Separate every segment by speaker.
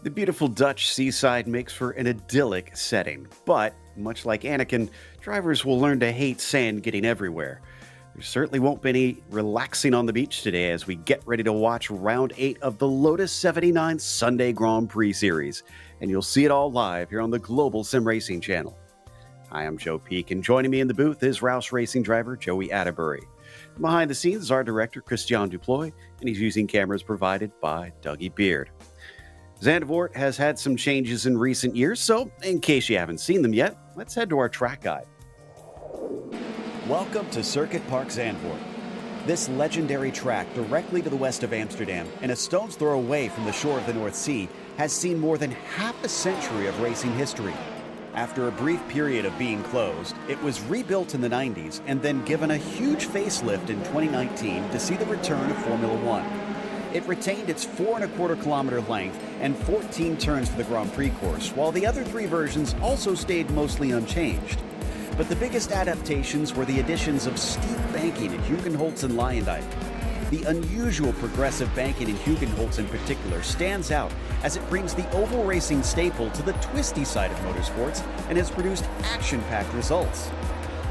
Speaker 1: The beautiful Dutch seaside makes for an idyllic setting, but much like Anakin, drivers will learn to hate sand getting everywhere. There certainly won't be any relaxing on the beach today as we get ready to watch round 8 of the Lotus 79 Sunday Grand Prix Series, and you'll see it all live here on the Global SimRacing Channel. Hi, I'm Joe Peak, and joining me in the booth is Rouse Racing driver Joey Atterbury. Behind the scenes is our director Christian Duploy, and he's using cameras provided by Dougie Beard. Zandvoort has had some changes in recent years, so in case you haven't seen them yet, let's head to our track guide. Welcome to Circuit Park Zandvoort. This legendary track directly to the west of Amsterdam and a stone's throw away from the shore of the North Sea has seen more than half a century of racing history. After a brief period of being closed, it was rebuilt in the 90s and then given a huge facelift in 2019 to see the return of Formula One. It retained its 4.25-kilometer length and 14 turns for the Grand Prix course, while the other three versions also stayed mostly unchanged. But the biggest adaptations were the additions of steep banking in Hugenholtz and Luijendijk. The unusual progressive banking in Hugenholtz in particular stands out as it brings the oval racing staple to the twisty side of motorsports and has produced action-packed results.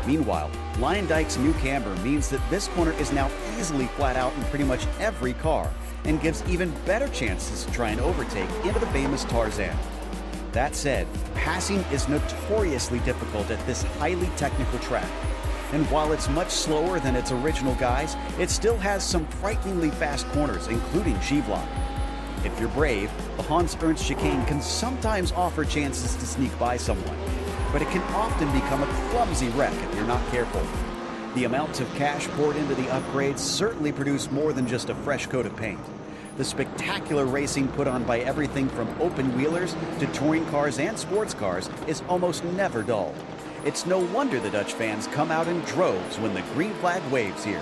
Speaker 1: Meanwhile, Luijendijk's new camber means that this corner is now easily flat out in pretty much every car and gives even better chances to try and overtake into the famous Tarzan. That said, passing is notoriously difficult at this highly technical track. And while it's much slower than its original guys, it still has some frighteningly fast corners, including Givlock. If you're brave, the Hans Ernst chicane can sometimes offer chances to sneak by someone, but it can often become a clumsy wreck if you're not careful. The amounts of cash poured into the upgrades certainly produce more than just a fresh coat of paint. The spectacular racing put on by everything from open-wheelers to touring cars and sports cars is almost never dull. It's no wonder the Dutch fans come out in droves when the green flag waves here.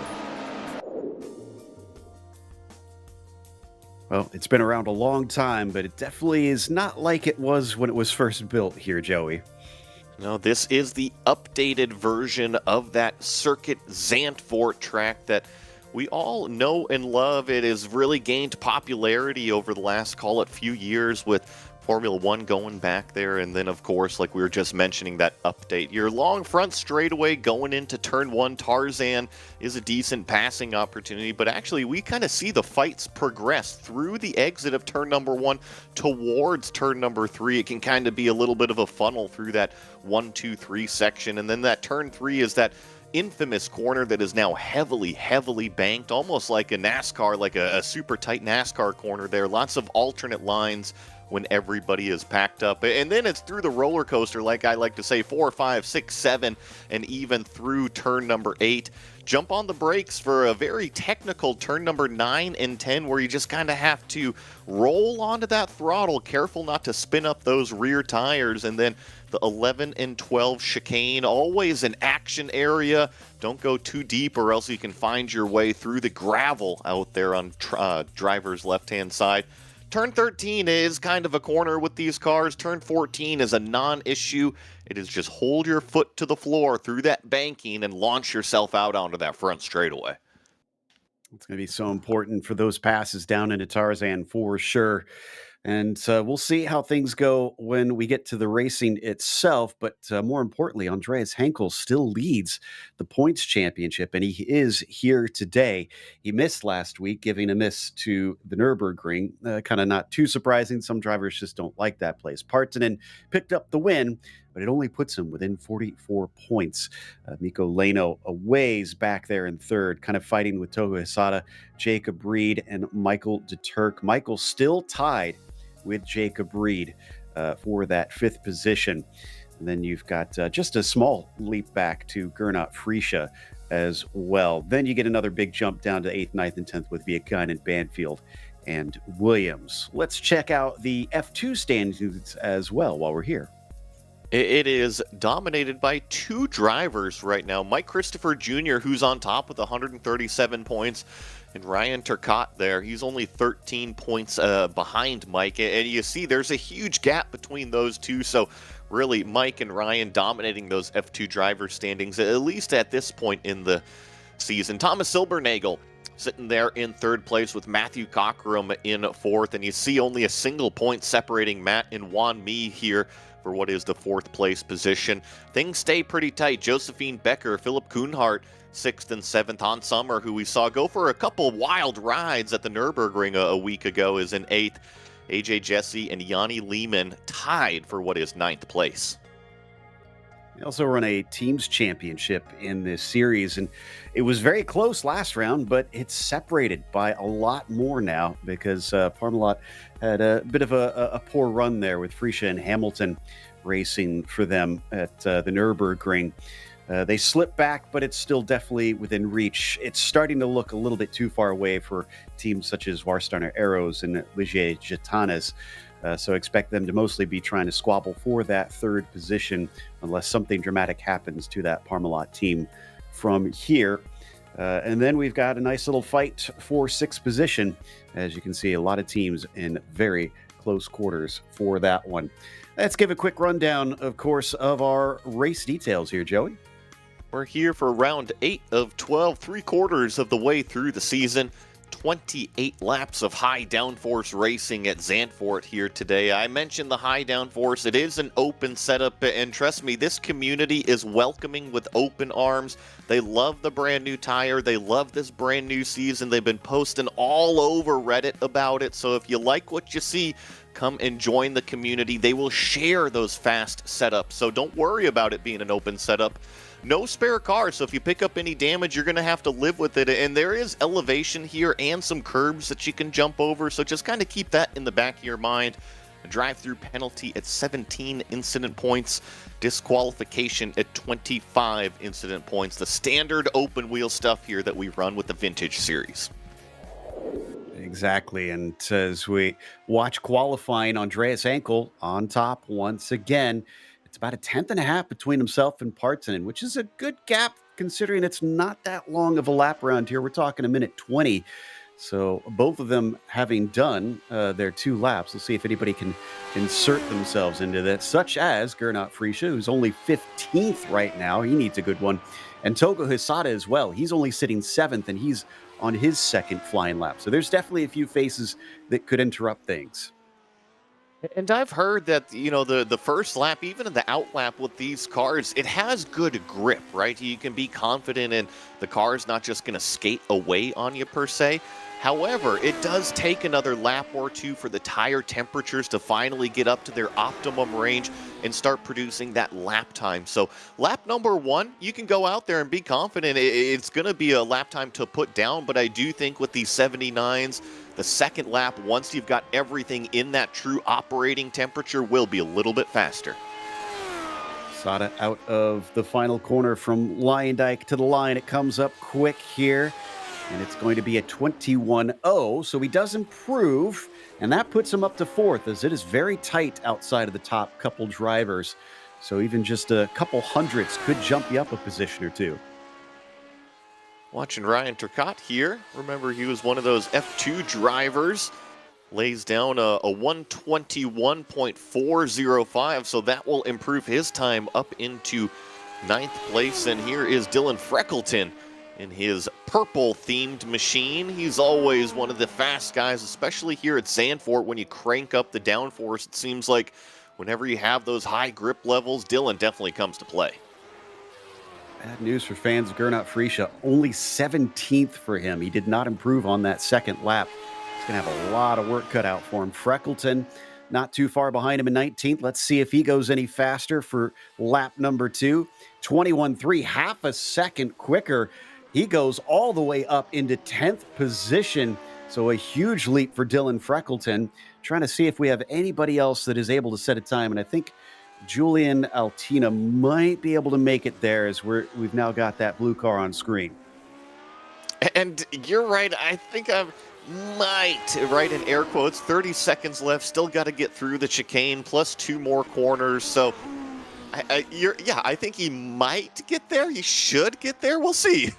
Speaker 1: Well, it's been around a long time, but it definitely is not like it was when it was first built here, Joey.
Speaker 2: No, this is the updated version of that Circuit Zandvoort track that we all know and love. It has really gained popularity over the last, call it, few years with Formula One going back there. And then, of course, like we were just mentioning, that update. Your long front straightaway going into Turn 1 Tarzan is a decent passing opportunity. But actually, we kind of see the fights progress through the exit of Turn number 1 towards Turn number 3. It can kind of be a little bit of a funnel through that 1, 2, 3 section. And then that Turn 3 is that infamous corner that is now heavily banked, almost like a NASCAR, like a super tight NASCAR corner there. Lots of alternate lines when everybody is packed up. And then it's through the roller coaster, like I like to say, 4, 5, 6, 7, and even through turn number 8. Jump on the brakes for a very technical turn number 9 and 10, where you just kind of have to roll onto that throttle, careful not to spin up those rear tires. And then the 11 and 12 chicane, always an action area. Don't go too deep or else you can find your way through the gravel out there on driver's left-hand side. Turn 13 is kind of a corner with these cars. Turn 14 is a non-issue. It is just hold your foot to the floor through that banking and launch yourself out onto that front straightaway.
Speaker 1: It's going to be so important for those passes down into Tarzan for sure. And we'll see how things go when we get to the racing itself. But more importantly, Andreas Henkel still leads the points championship, and he is here today. He missed last week, giving a miss to the Nürburgring. Kind of not too surprising. Some drivers just don't like that place. Partanen picked up the win, but it only puts him within 44 points. Mikko Leno a ways back there in third, kind of fighting with Togo Hisada, Jacob Reed, and Michael de Turk. Michael still tied with Jacob Reed for that 5th position. And then you've got just a small leap back to Gernot Friesche as well. Then you get another big jump down to 8th, 9th, and 10th with Viakin, Banfield, and Williams. Let's check out the F2 standings as well while we're here.
Speaker 2: It is dominated by 2 drivers right now. Mike Christopher Jr., who's on top with 137 points, and Ryan Turcotte there. He's only 13 points behind Mike. And you see there's a huge gap between those two. So really, Mike and Ryan dominating those F2 driver standings, at least at this point in the season. Thomas Silbernagel sitting there in third place with Matthew Cockrum in fourth. And you see only a single point separating Matt and Juan Mi here for what is the fourth place position. Things stay pretty tight. Josephine Becker, Philip Kuhnhart, 6th and 7th. Hans Sommer, who we saw go for a couple wild rides at the Nürburgring a week ago, is in 8th. AJ Jesse and Yanni Lehman tied for what is 9th place.
Speaker 1: They also run a teams championship in this series, and it was very close last round, but it's separated by a lot more now because Parmalat had a bit of a poor run there with Freesia and Hamilton racing for them at the Nürburgring. They slipped back, but it's still definitely within reach. It's starting to look a little bit too far away for teams such as Warsteiner Arrows and Ligier Gitanes. So expect them to mostly be trying to squabble for that third position unless something dramatic happens to that Parmalat team from here. And then we've got a nice little fight for sixth position. As you can see, a lot of teams in very close quarters for that one. Let's give a quick rundown, of course, of our race details here, Joey.
Speaker 2: We're here for round 8 of 12, 3/4 of the way through the season. 28 laps of high downforce racing at Zandvoort here today. I mentioned the high downforce. It is an open setup, and trust me, this community is welcoming with open arms. They love the brand new tire. They love this brand new season. They've been posting all over Reddit about it. So if you like what you see, come and join the community. They will share those fast setups. So don't worry about it being an open setup. No spare cars, so if you pick up any damage, you're going to have to live with it. And there is elevation here and some curbs that you can jump over, so just kind of keep that in the back of your mind. A drive-through penalty at 17 incident points, disqualification at 25 incident points. The standard open wheel stuff here that we run with the Vintage Series.
Speaker 1: Exactly, and as we watch qualifying, Andreas Ankel on top once again. It's about a 10th and a half between himself and Partonen, which is a good gap considering it's not that long of a lap around here. We're talking a minute 20. So both of them having done their 2 laps, we'll see if anybody can insert themselves into that, such as Gernot Freesia, who's only 15th right now. He needs a good one. And Togo Hisada as well. He's only sitting 7th, and he's on his second flying lap. So there's definitely a few faces that could interrupt things.
Speaker 2: And I've heard that, you know, the first lap, even in the out lap with these cars, it has good grip, right? You can be confident in the car's not just going to skate away on you per se. However, it does take another lap or two for the tire temperatures to finally get up to their optimum range and start producing that lap time. So lap number 1, you can go out there and be confident. It's going to be a lap time to put down, but I do think with these 79s, the second lap, once you've got everything in that true operating temperature, will be a little bit faster.
Speaker 1: Sada out of the final corner from Lyondike to the line. It comes up quick here, and it's going to be a 21.0, so he does improve, and that puts him up to 4th, as it is very tight outside of the top couple drivers. So even just a couple hundredths could jump you up a position or two.
Speaker 2: Watching Ryan Turcotte here. Remember, he was one of those F2 drivers. Lays down a 121.405, so that will improve his time up into 9th place. And here is Dylan Freckleton in his purple-themed machine. He's always one of the fast guys, especially here at Zandvoort. When you crank up the downforce, it seems like whenever you have those high grip levels, Dylan definitely comes to play.
Speaker 1: Bad news for fans of Gernot Freesia. Only 17th for him. He did not improve on that second lap. He's going to have a lot of work cut out for him. Freckleton not too far behind him in 19th. Let's see if he goes any faster for lap number 2. 21.3, half a second quicker. He goes all the way up into 10th position. So a huge leap for Dylan Freckleton. Trying to see if we have anybody else that is able to set a time. And I think Julian Altina might be able to make it there, as we've now got that blue car on screen.
Speaker 2: And you're right. I think I might, right in air quotes, 30 seconds left. Still got to get through the chicane, plus 2 more corners. So, I think he might get there. He should get there. We'll see.
Speaker 1: It's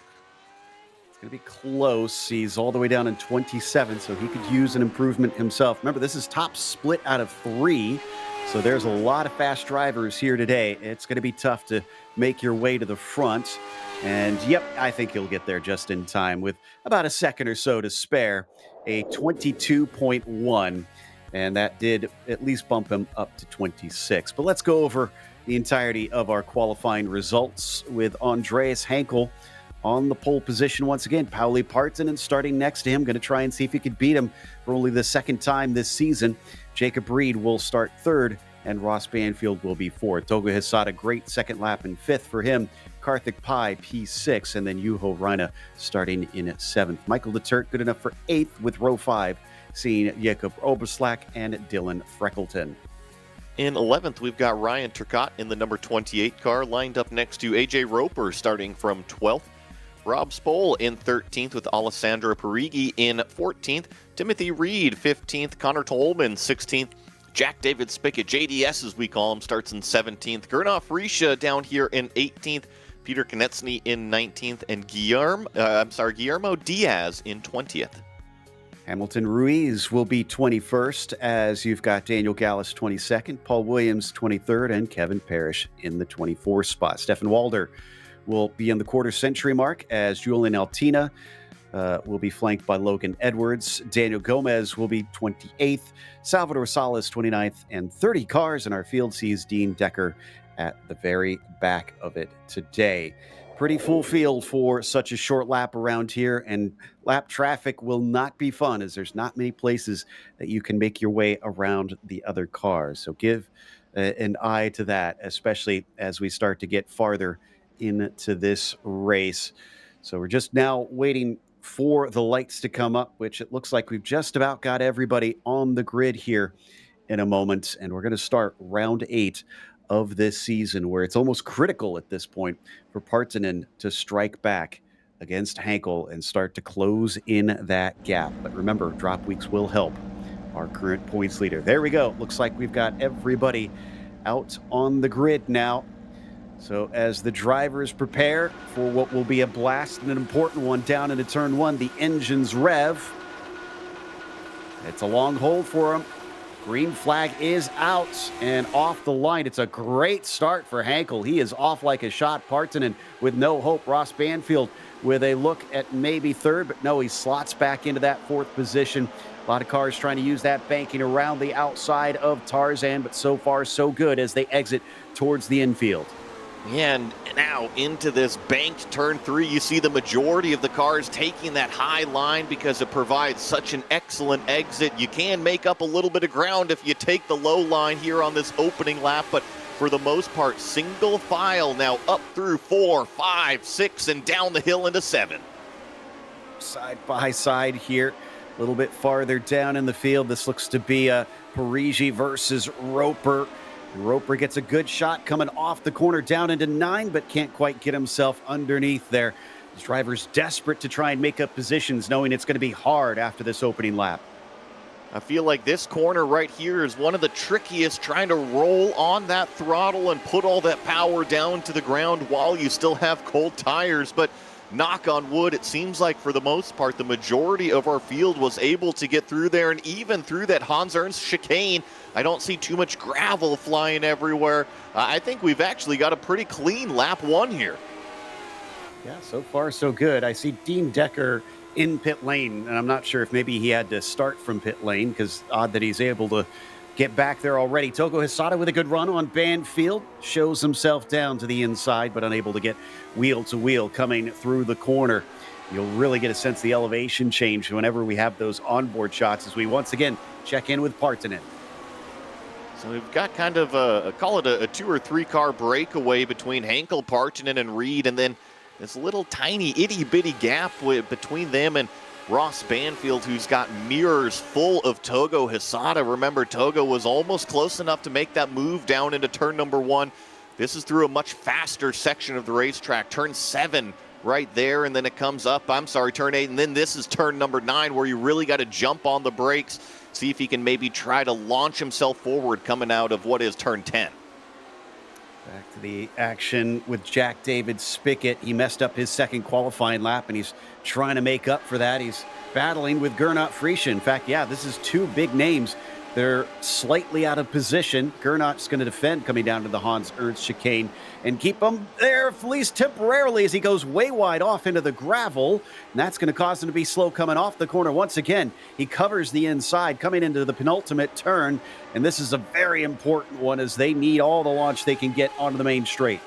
Speaker 1: going to be close. He's all the way down in 27, so he could use an improvement himself. Remember, this is top split out of 3. So there's a lot of fast drivers here today. It's going to be tough to make your way to the front. And yep, I think he'll get there just in time with about a second or so to spare, a 22.1. And that did at least bump him up to 26. But let's go over the entirety of our qualifying results with Andreas Henkel on the pole position once again. Pauli Partonen starting next to him, going to try and see if he could beat him for only the second time this season. Jacob Reed will start third, and Ross Banfield will be fourth. Togo Hisada, great second lap in fifth for him. Karthik Pai, P6, and then Juho Reina starting in seventh. Michael Leturt, good enough for eighth with row 5, seeing Jacob Oberslack and Dylan Freckleton.
Speaker 2: In 11th, we've got Ryan Turcotte in the number 28 car, lined up next to AJ Roper, starting from 12th. Rob Spohl in 13th with Alessandro Parigi in 14th. Timothy Reed, 15th. Connor Tolman, 16th. Jack David Spickett, JDS as we call him, starts in 17th. Gernot Frischa down here in 18th. Peter Konechny in 19th. And Guillermo Diaz in 20th.
Speaker 1: Hamilton Ruiz will be 21st, as you've got Daniel Gallus 22nd, Paul Williams 23rd, and Kevin Parrish in the 24th spot. Stefan Walder will be in the quarter century mark, as Julian Altina will be flanked by Logan Edwards. Daniel Gomez will be 28th, Salvador Salas 29th, and 30 cars in our field sees Dean Decker at the very back of it today. Pretty full field for such a short lap around here, and lap traffic will not be fun, as there's not many places that you can make your way around the other cars. So give an eye to that, especially as we start to get farther into this race. So we're just now waiting for the lights to come up, which it looks like we've just about got everybody on the grid here in a moment. And we're going to start round 8 of this season, where it's almost critical at this point for Partonen to strike back against Henkel and start to close in that gap. But remember, drop weeks will help our current points leader. There we go. Looks like we've got everybody out on the grid now. So as the drivers prepare for what will be a blast and an important one down into turn 1, the engines rev. It's a long hold for them. Green flag is out and off the line. It's a great start for Henkel. He is off like a shot. Partonen with no hope. Ross Banfield with a look at maybe third, but no, he slots back into that fourth position. A lot of cars trying to use that banking around the outside of Tarzan, but so far so good as they exit towards the infield.
Speaker 2: And now into this banked turn 3, you see the majority of the cars taking that high line because it provides such an excellent exit. You can make up a little bit of ground if you take the low line here on this opening lap, but for the most part, single file now up through 4, 5, 6, and down the hill into 7.
Speaker 1: Side by side here, a little bit farther down in the field. This looks to be a Parigi versus Roper. Roper gets a good shot coming off the corner down into 9, but can't quite get himself underneath there. His driver's desperate to try and make up positions, knowing it's going to be hard after this opening lap.
Speaker 2: I feel like this corner right here is one of the trickiest, trying to roll on that throttle and put all that power down to the ground while you still have cold tires. But knock on wood, it seems like for the most part, the majority of our field was able to get through there, and even through that Hans Ernst chicane, I don't see too much gravel flying everywhere. I think we've actually got a pretty clean lap 1 here.
Speaker 1: Yeah, so far so good. I see Dean Decker in pit lane, and I'm not sure if maybe he had to start from pit lane, because odd that he's able to get back there already. Togo Hisada with a good run on Banfield, shows himself down to the inside, but unable to get wheel to wheel coming through the corner. You'll really get a sense of the elevation change whenever we have those onboard shots, as we once again check in with Partonen.
Speaker 2: So we've got kind of call it a 2 or 3 car breakaway between Henkel, Partonen, and Reed, and then this little tiny itty bitty gap between them and Ross Banfield, who's got mirrors full of Togo Hisada. Remember, Togo was almost close enough to make that move down into turn number 1. This is through a much faster section of the racetrack, turn 7 right there, and then it comes up, turn 8, and then this is turn number 9, where you really got to jump on the brakes, see if he can maybe try to launch himself forward coming out of what is turn 10.
Speaker 1: Back to the action with Jack David Spickett. He messed up his second qualifying lap, and he's trying to make up for that. He's battling with Gernot Frischa. In fact, yeah, this is 2 big names They're slightly out of position. Gernot's going to defend coming down to the Hans Ernst chicane and keep him there, at least temporarily, as he goes way wide off into the gravel. And that's going to cause him to be slow coming off the corner once again. He covers the inside coming into the penultimate turn. And this is a very important one as they need all the launch they can get onto the main straight.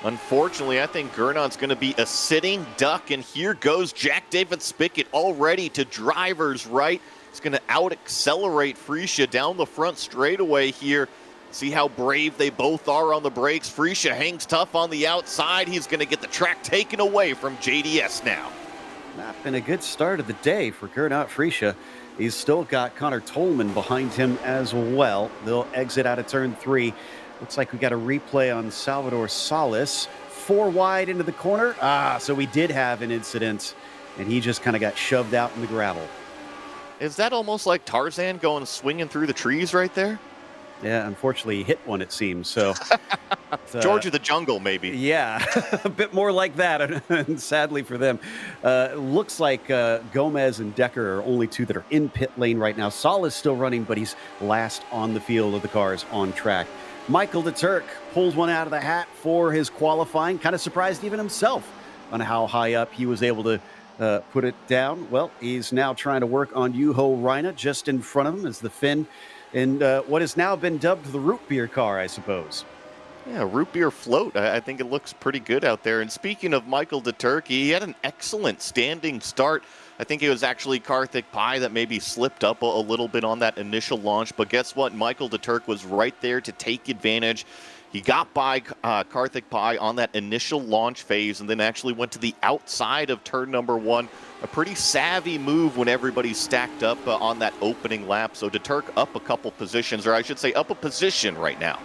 Speaker 2: Unfortunately, I think Gernot's going to be a sitting duck. And here goes Jack David Spickett already to driver's right. He's going to out-accelerate Freesia down the front straightaway here. See how brave they both are on the brakes. Freesia hangs tough on the outside. He's going to get the track taken away from JDS now.
Speaker 1: Not been a good start of the day for Gernot Freesia. He's still got Connor Tolman behind him as well. They'll exit out of turn 3. Looks like we got a replay on Salvador Salas. 4 wide into the corner. So we did have an incident, and he just kind of got shoved out in the gravel.
Speaker 2: Is that almost like Tarzan going swinging through the trees right there?
Speaker 1: Yeah, unfortunately, he hit one, it seems. So,
Speaker 2: George of the Jungle, maybe.
Speaker 1: Yeah, a bit more like that, and sadly for them. Looks like Gomez and Decker are only 2 that are in pit lane right now. Saul is still running, but he's last on the field of the cars on track. Michael de Turk pulled one out of the hat for his qualifying. Kind of surprised even himself on how high up he was able to put it down. Well, he's now trying to work on Juho Reina just in front of him as the Finn in what has now been dubbed the root beer car, I suppose.
Speaker 2: Yeah, root beer float. I think it looks pretty good out there. And speaking of Michael de Turk, he had an excellent standing start. I think it was actually Karthik Pai that maybe slipped up a little bit on that initial launch. But guess what? Michael de Turk was right there to take advantage. He got by Karthik Pai on that initial launch phase and then actually went to the outside of turn number 1. A pretty savvy move when everybody's stacked up on that opening lap. So de Turk up a couple positions, or I should say up a position right now.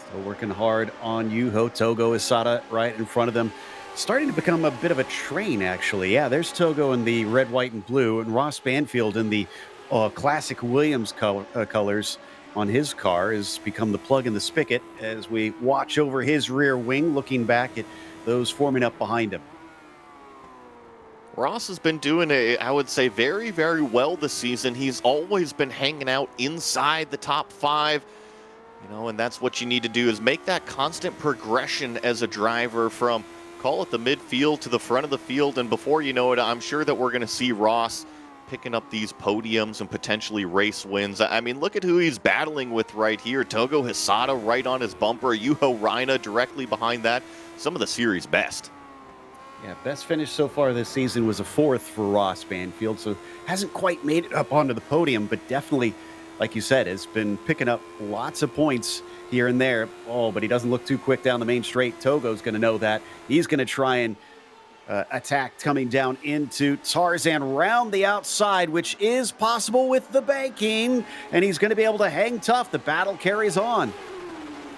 Speaker 1: Still working hard on Juho. Togo Isada right in front of them. Starting to become a bit of a train, actually. Yeah, there's Togo in the red, white, and blue, and Ross Banfield in the classic Williams colors on his car has become the plug in the spigot as we watch over his rear wing, looking back at those forming up behind him.
Speaker 2: Ross has been doing, I would say, very, very well this season. He's always been hanging out inside the top 5. And that's what you need to do is make that constant progression as a driver from, call it the midfield to the front of the field. And before you know it, I'm sure that we're going to see Ross picking up these podiums and potentially race wins. I mean, look at who he's battling with right here. Togo Hisada right on his bumper. Juho Reina directly behind that. Some of the series best.
Speaker 1: Yeah, best finish so far this season was a 4th for Ross Banfield, so hasn't quite made it up onto the podium, but definitely, like you said, has been picking up lots of points here and there. Oh, but he doesn't look too quick down the main straight. Togo's going to know that. He's going to try and attack coming down into Tarzan round the outside, which is possible with the banking, and he's going to be able to hang tough. The battle carries on.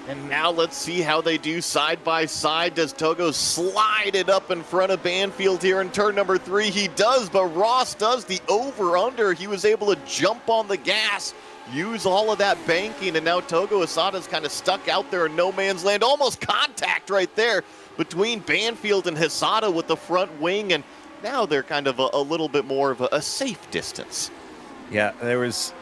Speaker 2: And now let's see how they do side by side. Does Togo slide it up in front of Banfield here in turn number 3? He does, but Ross does the over-under. He was able to jump on the gas, use all of that banking, and now Togo Isada's kind of stuck out there in no man's land. Almost contact right there between Banfield and Hisada with the front wing, and now they're kind of a little bit more of a safe distance.
Speaker 1: Yeah, there was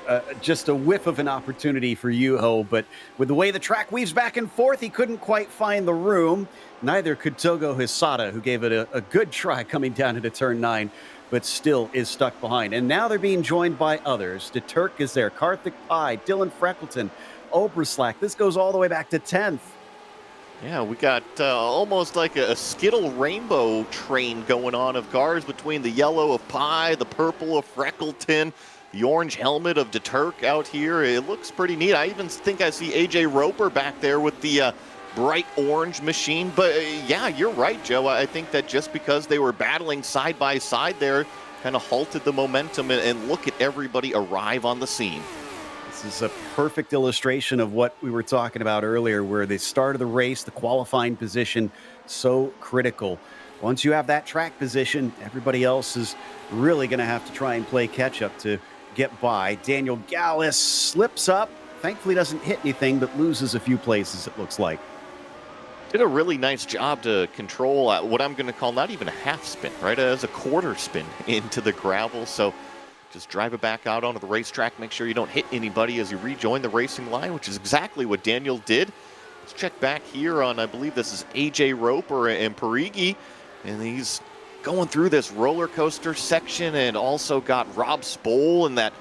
Speaker 1: just a whiff of an opportunity for Juho, but with the way the track weaves back and forth, he couldn't quite find the room. Neither could Togo Hisada, who gave it a good try coming down into turn 9, but still is stuck behind. And now they're being joined by others. De Turk is there, Karthik Pai, Dylan Freckleton, Oberslack. This goes all the way back to 10th.
Speaker 2: Yeah, we got almost like a Skittle rainbow train going on of cars between the yellow of Pai, the purple of Freckleton, the orange helmet of de Turk out here. It looks pretty neat. I even think I see AJ Roper back there with the bright orange machine. But yeah, you're right, Joe. I think that just because they were battling side by side there kind of halted the momentum, and look at everybody arrive on the scene.
Speaker 1: This is a perfect illustration of what we were talking about earlier, where the start of the race, the qualifying position, so critical. Once you have that track position, everybody else is really going to have to try and play catch up to get by. Daniel Gallus slips up, thankfully doesn't hit anything, but loses a few places, it looks like.
Speaker 2: Did a really nice job to control what I'm going to call not even a half spin, right? As a quarter spin into the gravel. So Just drive it back out onto the racetrack. Make sure you don't hit anybody as you rejoin the racing line, which is exactly what Daniel did. Let's check back here on, I believe this is AJ Roper and Prix, and he's going through this roller coaster section, and also got Rob Spohl in that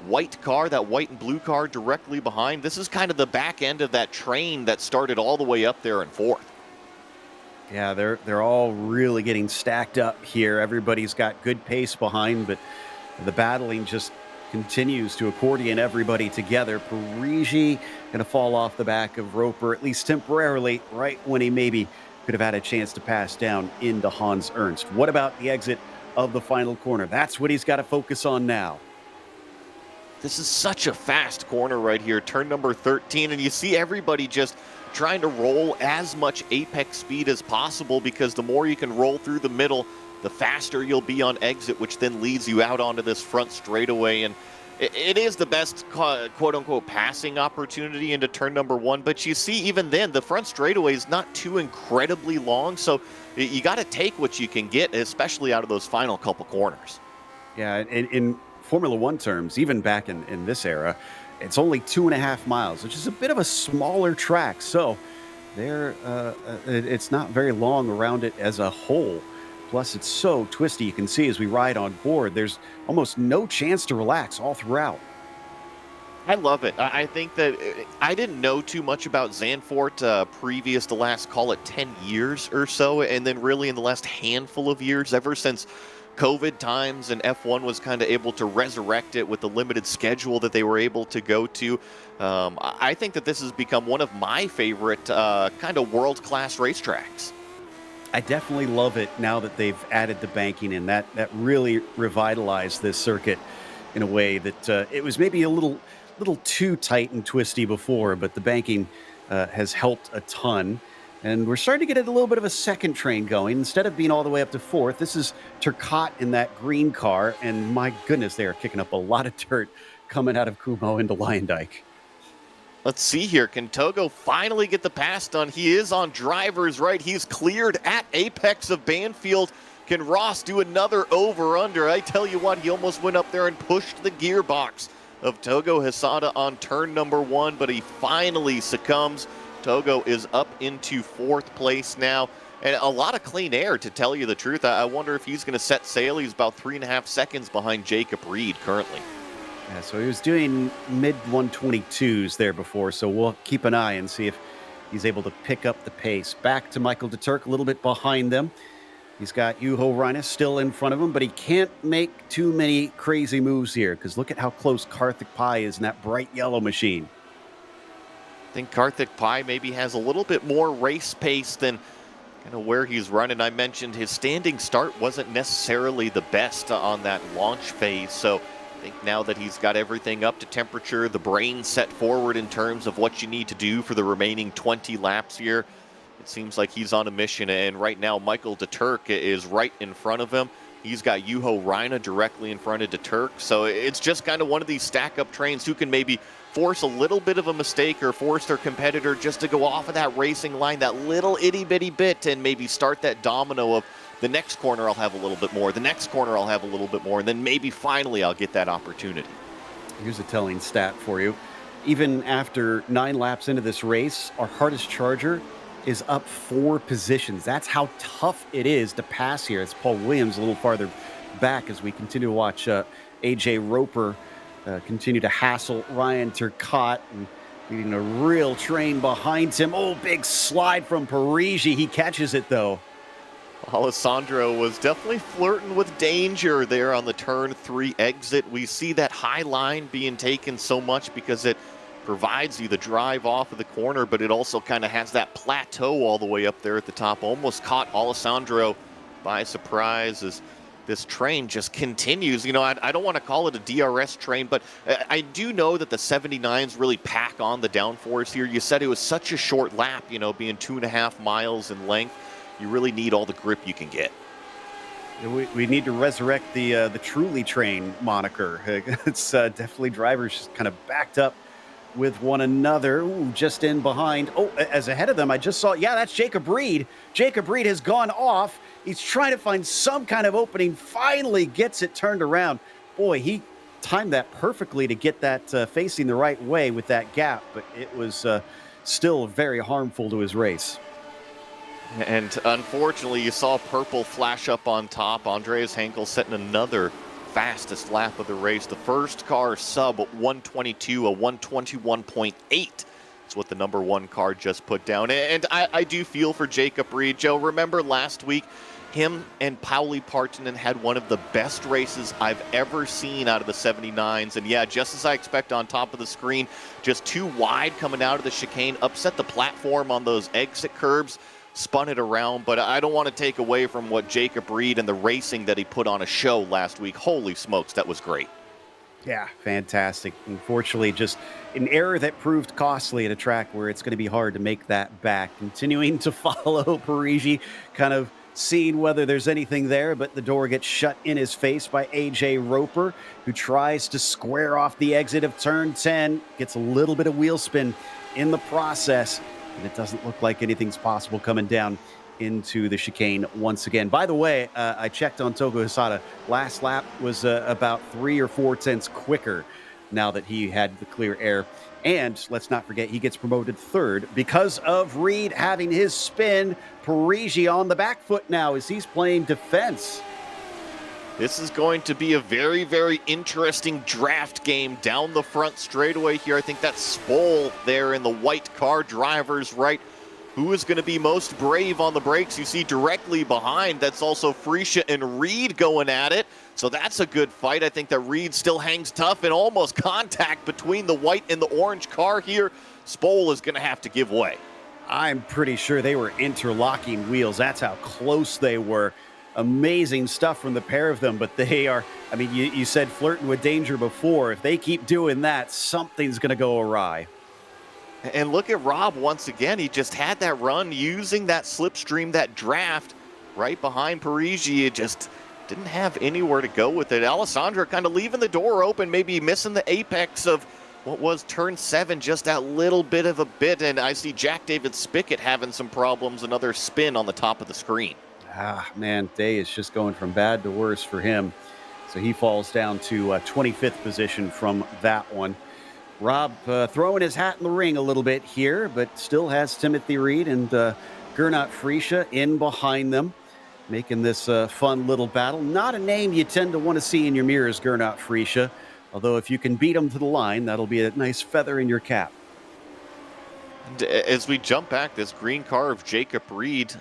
Speaker 2: white car, that white and blue car directly behind. This is kind of the back end of that train that started all the way up there in fourth.
Speaker 1: Yeah, they're all really getting stacked up here. Everybody's got good pace behind, but the battling just continues to accordion everybody together. Parigi going to fall off the back of Roper, at least temporarily, right when he maybe could have had a chance to pass down into Hans Ernst. What about the exit of the final corner? That's what he's got to focus on now.
Speaker 2: This is such a fast corner right here, turn number 13, and you see everybody just trying to roll as much apex speed as possible, because the more you can roll through the middle, the faster you'll be on exit, which then leads you out onto this front straightaway. And it is the best quote-unquote passing opportunity into turn number 1, but you see even then the front straightaway is not too incredibly long, so you got to take what you can get, especially out of those final couple corners.
Speaker 1: Yeah, in Formula One terms, even back in this era, it's only 2.5 miles, which is a bit of a smaller track. So it's not very long around it as a whole. Plus, it's so twisty. You can see as we ride on board, there's almost no chance to relax all throughout.
Speaker 2: I love it. I think that I didn't know too much about Zandvoort previous the last, call it 10 years or so, and then really in the last handful of years, ever since COVID times and F1 was kind of able to resurrect it with the limited schedule that they were able to go to. I think that this has become one of my favorite kind of world-class racetracks.
Speaker 1: I definitely love it now that they've added the banking in. That really revitalized this circuit in a way that it was maybe a little too tight and twisty before, but the banking has helped a ton. And we're starting to get a little bit of a second train going. Instead of being all the way up to fourth, this is Turcotte in that green car. And my goodness, they are kicking up a lot of dirt coming out of Kumo into Lyondike.
Speaker 2: Let's see here. Can Togo finally get the pass done? He is on driver's right. He's cleared at apex of Banfield. Can Ross do another over-under? I tell you what, he almost went up there and pushed the gearbox of Togo Hisada on turn number 1, but he finally succumbs. Togo is up into fourth place now, and a lot of clean air, to tell you the truth. I wonder if he's going to set sail. He's about 3.5 seconds behind Jacob Reed currently.
Speaker 1: Yeah, so he was doing mid-122s there before, so we'll keep an eye and see if he's able to pick up the pace. Back to Michael de Turk, a little bit behind them. He's got Juho Rainer still in front of him, but he can't make too many crazy moves here, because look at how close Karthik Pai is in that bright yellow machine.
Speaker 2: I think Karthik Pai maybe has a little bit more race pace than kind of where he's running. I mentioned his standing start wasn't necessarily the best on that launch phase, so I think now that he's got everything up to temperature, the brain set forward in terms of what you need to do for the remaining 20 laps here, it seems like he's on a mission. And right now, Michael de Turk is right in front of him. He's got Juho Rainer directly in front of de Turk. So it's just kind of one of these stack-up trains who can maybe force a little bit of a mistake or force their competitor just to go off of that racing line, that little itty-bitty bit, and maybe start that domino of the next corner I'll have a little bit more, the next corner I'll have a little bit more, and then maybe finally I'll get that opportunity.
Speaker 1: Here's a telling stat for you. Even after 9 laps into this race, our hardest charger is up 4 positions. That's how tough it is to pass here. It's Paul Williams a little farther back as we continue to watch AJ Roper continue to hassle Ryan Turcotte, and leading a real train behind him. Oh, big slide from Parigi. He catches it, though.
Speaker 2: Alessandro was definitely flirting with danger there on the turn 3 exit. We see that high line being taken so much because it provides you the drive off of the corner, but it also kind of has that plateau all the way up there at the top. Almost caught Alessandro by surprise as this train just continues. You know, I don't want to call it a DRS train, but I do know that the 79s really pack on the downforce here. You said it was such a short lap, you know, being 2.5 miles in length. You really need all the grip you can get.
Speaker 1: We need to resurrect the Truly train moniker. It's definitely drivers just kind of backed up with one another. Ooh, just in behind. Oh, as ahead of them, I just saw, yeah, that's Jacob Reed. Jacob Reed has gone off. He's trying to find some kind of opening, finally gets it turned around. Boy, he timed that perfectly to get that facing the right way with that gap, but it was still very harmful to his race.
Speaker 2: And unfortunately, you saw purple flash up on top. Andreas Henkel setting another fastest lap of the race. The first car sub 122, a 121.8. That's what the number one car just put down. And I do feel for Jacob Reed. Joe, remember last week, him and Pauli Partanen had one of the best races I've ever seen out of the 79s. And yeah, just as I expect on top of the screen, just too wide coming out of the chicane, upset the platform on those exit curbs, spun it around. But I don't want to take away from what Jacob Reed and the racing that he put on a show last week. Holy smokes, that was great.
Speaker 1: Yeah, fantastic. Unfortunately, just an error that proved costly at a track where it's going to be hard to make that back. Continuing to follow Parigi, kind of seeing whether there's anything there, but the door gets shut in his face by AJ Roper, who tries to square off the exit of turn 10, gets a little bit of wheel spin in the process, and it doesn't look like anything's possible coming down into the chicane once again. By the way, I checked on Togo Hisada. Last lap was about 3 or 4 tenths quicker now that he had the clear air. And let's not forget, he gets promoted third because of Reed having his spin. Parigi on the back foot now as he's playing defense.
Speaker 2: This is going to be a very, very interesting draft game down the front straightaway here. I think that's Spoll there in the white car, driver's right. Who is going to be most brave on the brakes? You see directly behind, that's also Freesia and Reed going at it. So that's a good fight. I think that Reed still hangs tough and almost contact between the white and the orange car here. Spoll is going to have to give way.
Speaker 1: I'm pretty sure they were interlocking wheels. That's how close they were. Amazing stuff from the pair of them, but they are, I mean, you said flirting with danger before. If they keep doing that, something's going to go awry.
Speaker 2: And look at Rob once again. He just had that run using that slipstream, that draft right behind Parigi. It just didn't have anywhere to go with it. Alessandro kind of leaving the door open, maybe missing the apex of what was turn 7, just that little bit of a bit. And I see Jack David Spickett having some problems, another spin on the top of the screen.
Speaker 1: Ah, man, day is just going from bad to worse for him. So he falls down to 25th position from that one. Rob throwing his hat in the ring a little bit here, but still has Timothy Reed and Gernot Freesia in behind them, making this fun little battle. Not a name you tend to want to see in your mirrors, Gernot Freesia, although if you can beat him to the line, that'll be a nice feather in your cap.
Speaker 2: And as we jump back, this green car of Jacob Reed,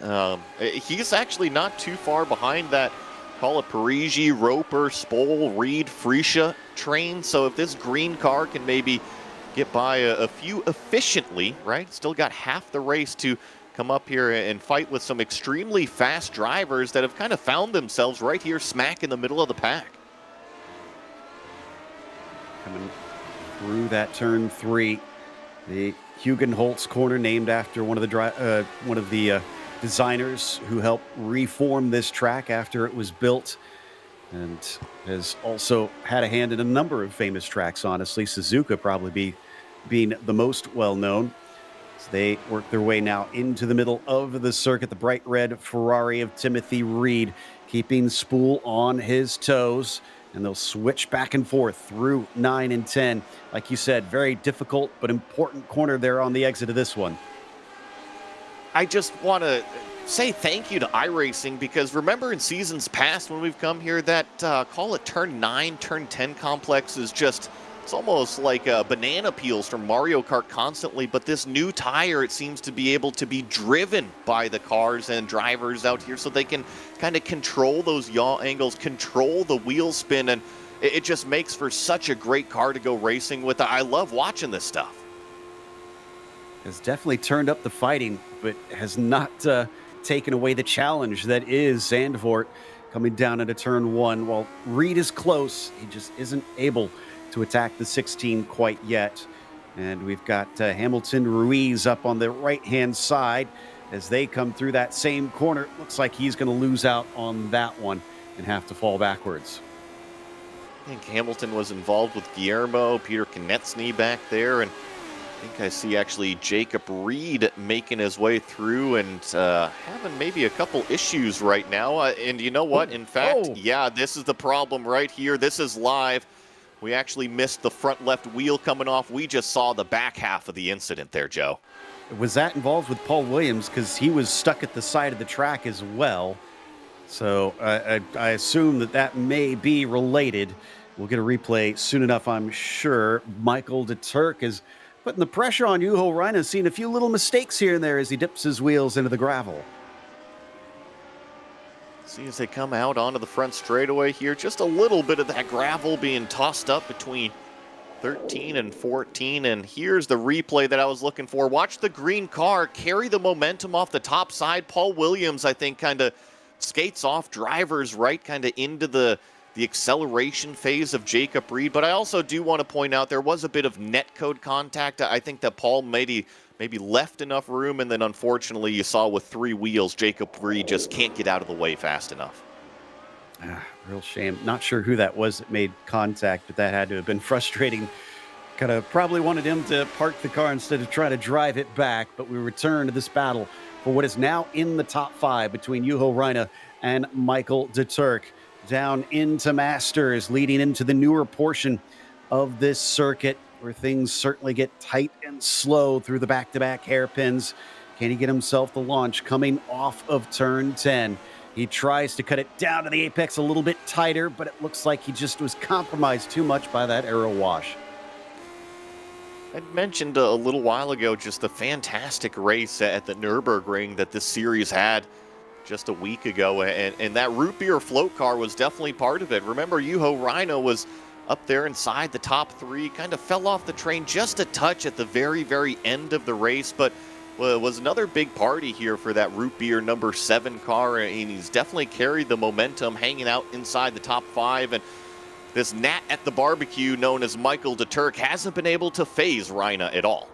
Speaker 2: he's actually not too far behind that, call it Parigi, Roper, Spoll, Reed, Freesia train. So if this green car can maybe get by a few efficiently, right? Still got half the race to come up here and fight with some extremely fast drivers that have kind of found themselves right here smack in the middle of the pack.
Speaker 1: Coming through that turn 3, the Hugenholtz corner, named after one of the designers who helped reform this track after it was built, and has also had a hand in a number of famous tracks, honestly. Suzuka probably being the most well-known. So they work their way now into the middle of the circuit. The bright red Ferrari of Timothy Reed keeping Spool on his toes, and they'll switch back and forth through 9 and 10. Like you said, very difficult but important corner there on the exit of this one.
Speaker 2: I just want to say thank you to iRacing, because remember in seasons past when we've come here, that call it turn 9, turn 10 complex is just, it's almost like banana peels from Mario Kart constantly. But this new tire, it seems to be able to be driven by the cars and drivers out here, so they can kind of control those yaw angles, control the wheel spin, and it just makes for such a great car to go racing with. I love watching this stuff.
Speaker 1: Has definitely turned up the fighting, but has not taken away the challenge that is Zandvoort coming down into turn 1. While Reed is close, he just isn't able to attack the 16 quite yet. And we've got Hamilton Ruiz up on the right-hand side as they come through that same corner. Looks like he's going to lose out on that one and have to fall backwards.
Speaker 2: I think Hamilton was involved with Guillermo, Peter Konechny back there, and I think I see actually Jacob Reed making his way through and having maybe a couple issues right now. And you know what? In fact, yeah, this is the problem right here. This is live. We actually missed the front left wheel coming off. We just saw the back half of the incident there, Joe.
Speaker 1: Was that involved with Paul Williams? Because he was stuck at the side of the track as well. So I assume that may be related. We'll get a replay soon enough, I'm sure. Michael de Turk is putting the pressure on Juho Räikkönen, seen a few little mistakes here and there as he dips his wheels into the gravel.
Speaker 2: See as they come out onto the front straightaway here, just a little bit of that gravel being tossed up between 13 and 14, and here's the replay that I was looking for. Watch the green car carry the momentum off the top side. Paul Williams, I think, kind of skates off driver's right, kind of into the acceleration phase of Jacob Reed. But I also do want to point out there was a bit of netcode contact. I think that Paul maybe left enough room, and then unfortunately you saw with 3 wheels, Jacob Reed just can't get out of the way fast enough.
Speaker 1: Real shame. Not sure who that was that made contact, but that had to have been frustrating. Kind of probably wanted him to park the car instead of try to drive it back, but we return to this battle for what is now in the top 5 between Juho Räikkönen and Michael de Turk. Down into Masters, leading into the newer portion of this circuit where things certainly get tight and slow through the back-to-back hairpins. Can he get himself the launch coming off of turn 10? He tries to cut it down to the apex a little bit tighter, but it looks like he just was compromised too much by that aero wash.
Speaker 2: I mentioned a little while ago just the fantastic race at the Nürburgring that this series had just a week ago, and that root beer float car was definitely part of it. Remember, Juho Räikkönen was up there inside the top 3, kind of fell off the train just a touch at the very, very end of the race, but was another big party here for that root beer number 7 car, and he's definitely carried the momentum hanging out inside the top 5, and this gnat at the barbecue known as Michael de Turk hasn't been able to phase Räikkönen at all.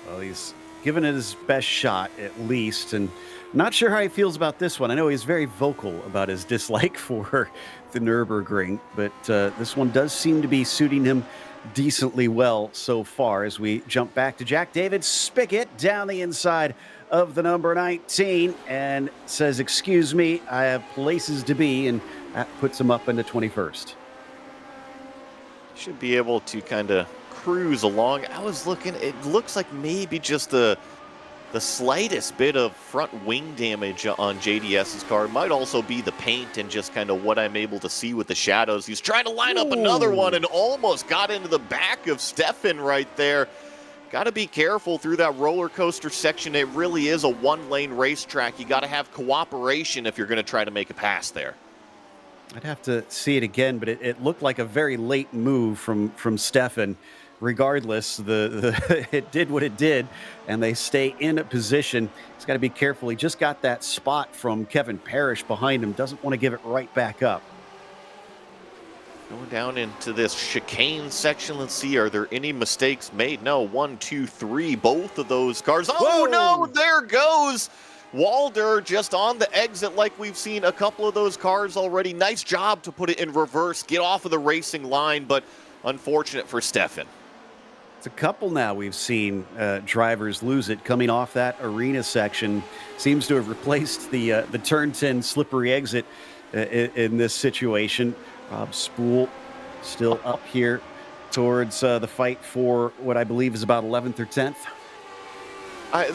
Speaker 1: Well, he's given it his best shot, at least, and not sure how he feels about this one. I know he's very vocal about his dislike for the Nürburgring, but this one does seem to be suiting him decently well so far as we jump back to Jack David Spigot down the inside of the number 19 and says, "Excuse me, I have places to be," and that puts him up into 21st.
Speaker 2: Should be able to kind of cruise along. I was looking, it looks like maybe just the slightest bit of front wing damage on JDS's car. It might also be the paint and just kind of what I'm able to see with the shadows. He's trying to line up another one and almost got into the back of Stefan right there. Got to be careful through that roller coaster section. It really is a one-lane racetrack. You got to have cooperation if you're going to try to make a pass there.
Speaker 1: I'd have to see it again, but it looked like a very late move from Stefan. Regardless, it did what it did, and they stay in a position. He's got to be careful. He just got that spot from Kevin Parrish behind him. Doesn't want to give it right back up.
Speaker 2: Going down into this chicane section. Let's see, are there any mistakes made? No, 1, 2, 3, both of those cars. Oh, no, there goes Walder just on the exit like we've seen a couple of those cars already. Nice job to put it in reverse, get off of the racing line, but unfortunate for Stefan.
Speaker 1: It's a couple now we've seen drivers lose it coming off that arena section. Seems to have replaced the turn 10 slippery exit in this situation. Rob Spool still up here towards the fight for what I believe is about 11th or 10th.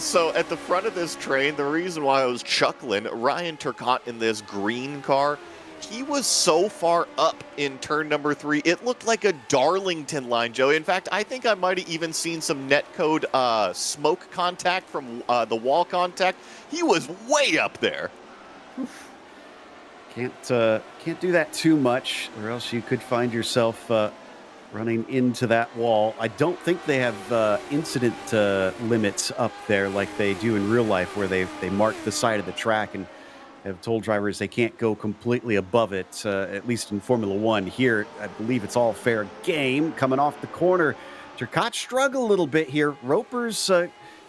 Speaker 2: So at the front of this train, the reason why I was chuckling, Ryan Turcotte in this green car, he was so far up in turn number 3, it looked like a Darlington line, Joey. In fact, I think I might have even seen some netcode smoke contact from the wall contact. He was way up there.
Speaker 1: Can't do that too much, or else you could find yourself running into that wall. I don't think they have incident limits up there like they do in real life, where they mark the side of the track and have told drivers they can't go completely above it, at least in Formula One. Here, I believe it's all fair game. Coming off the corner, Turcotte struggled a little bit here. Roper's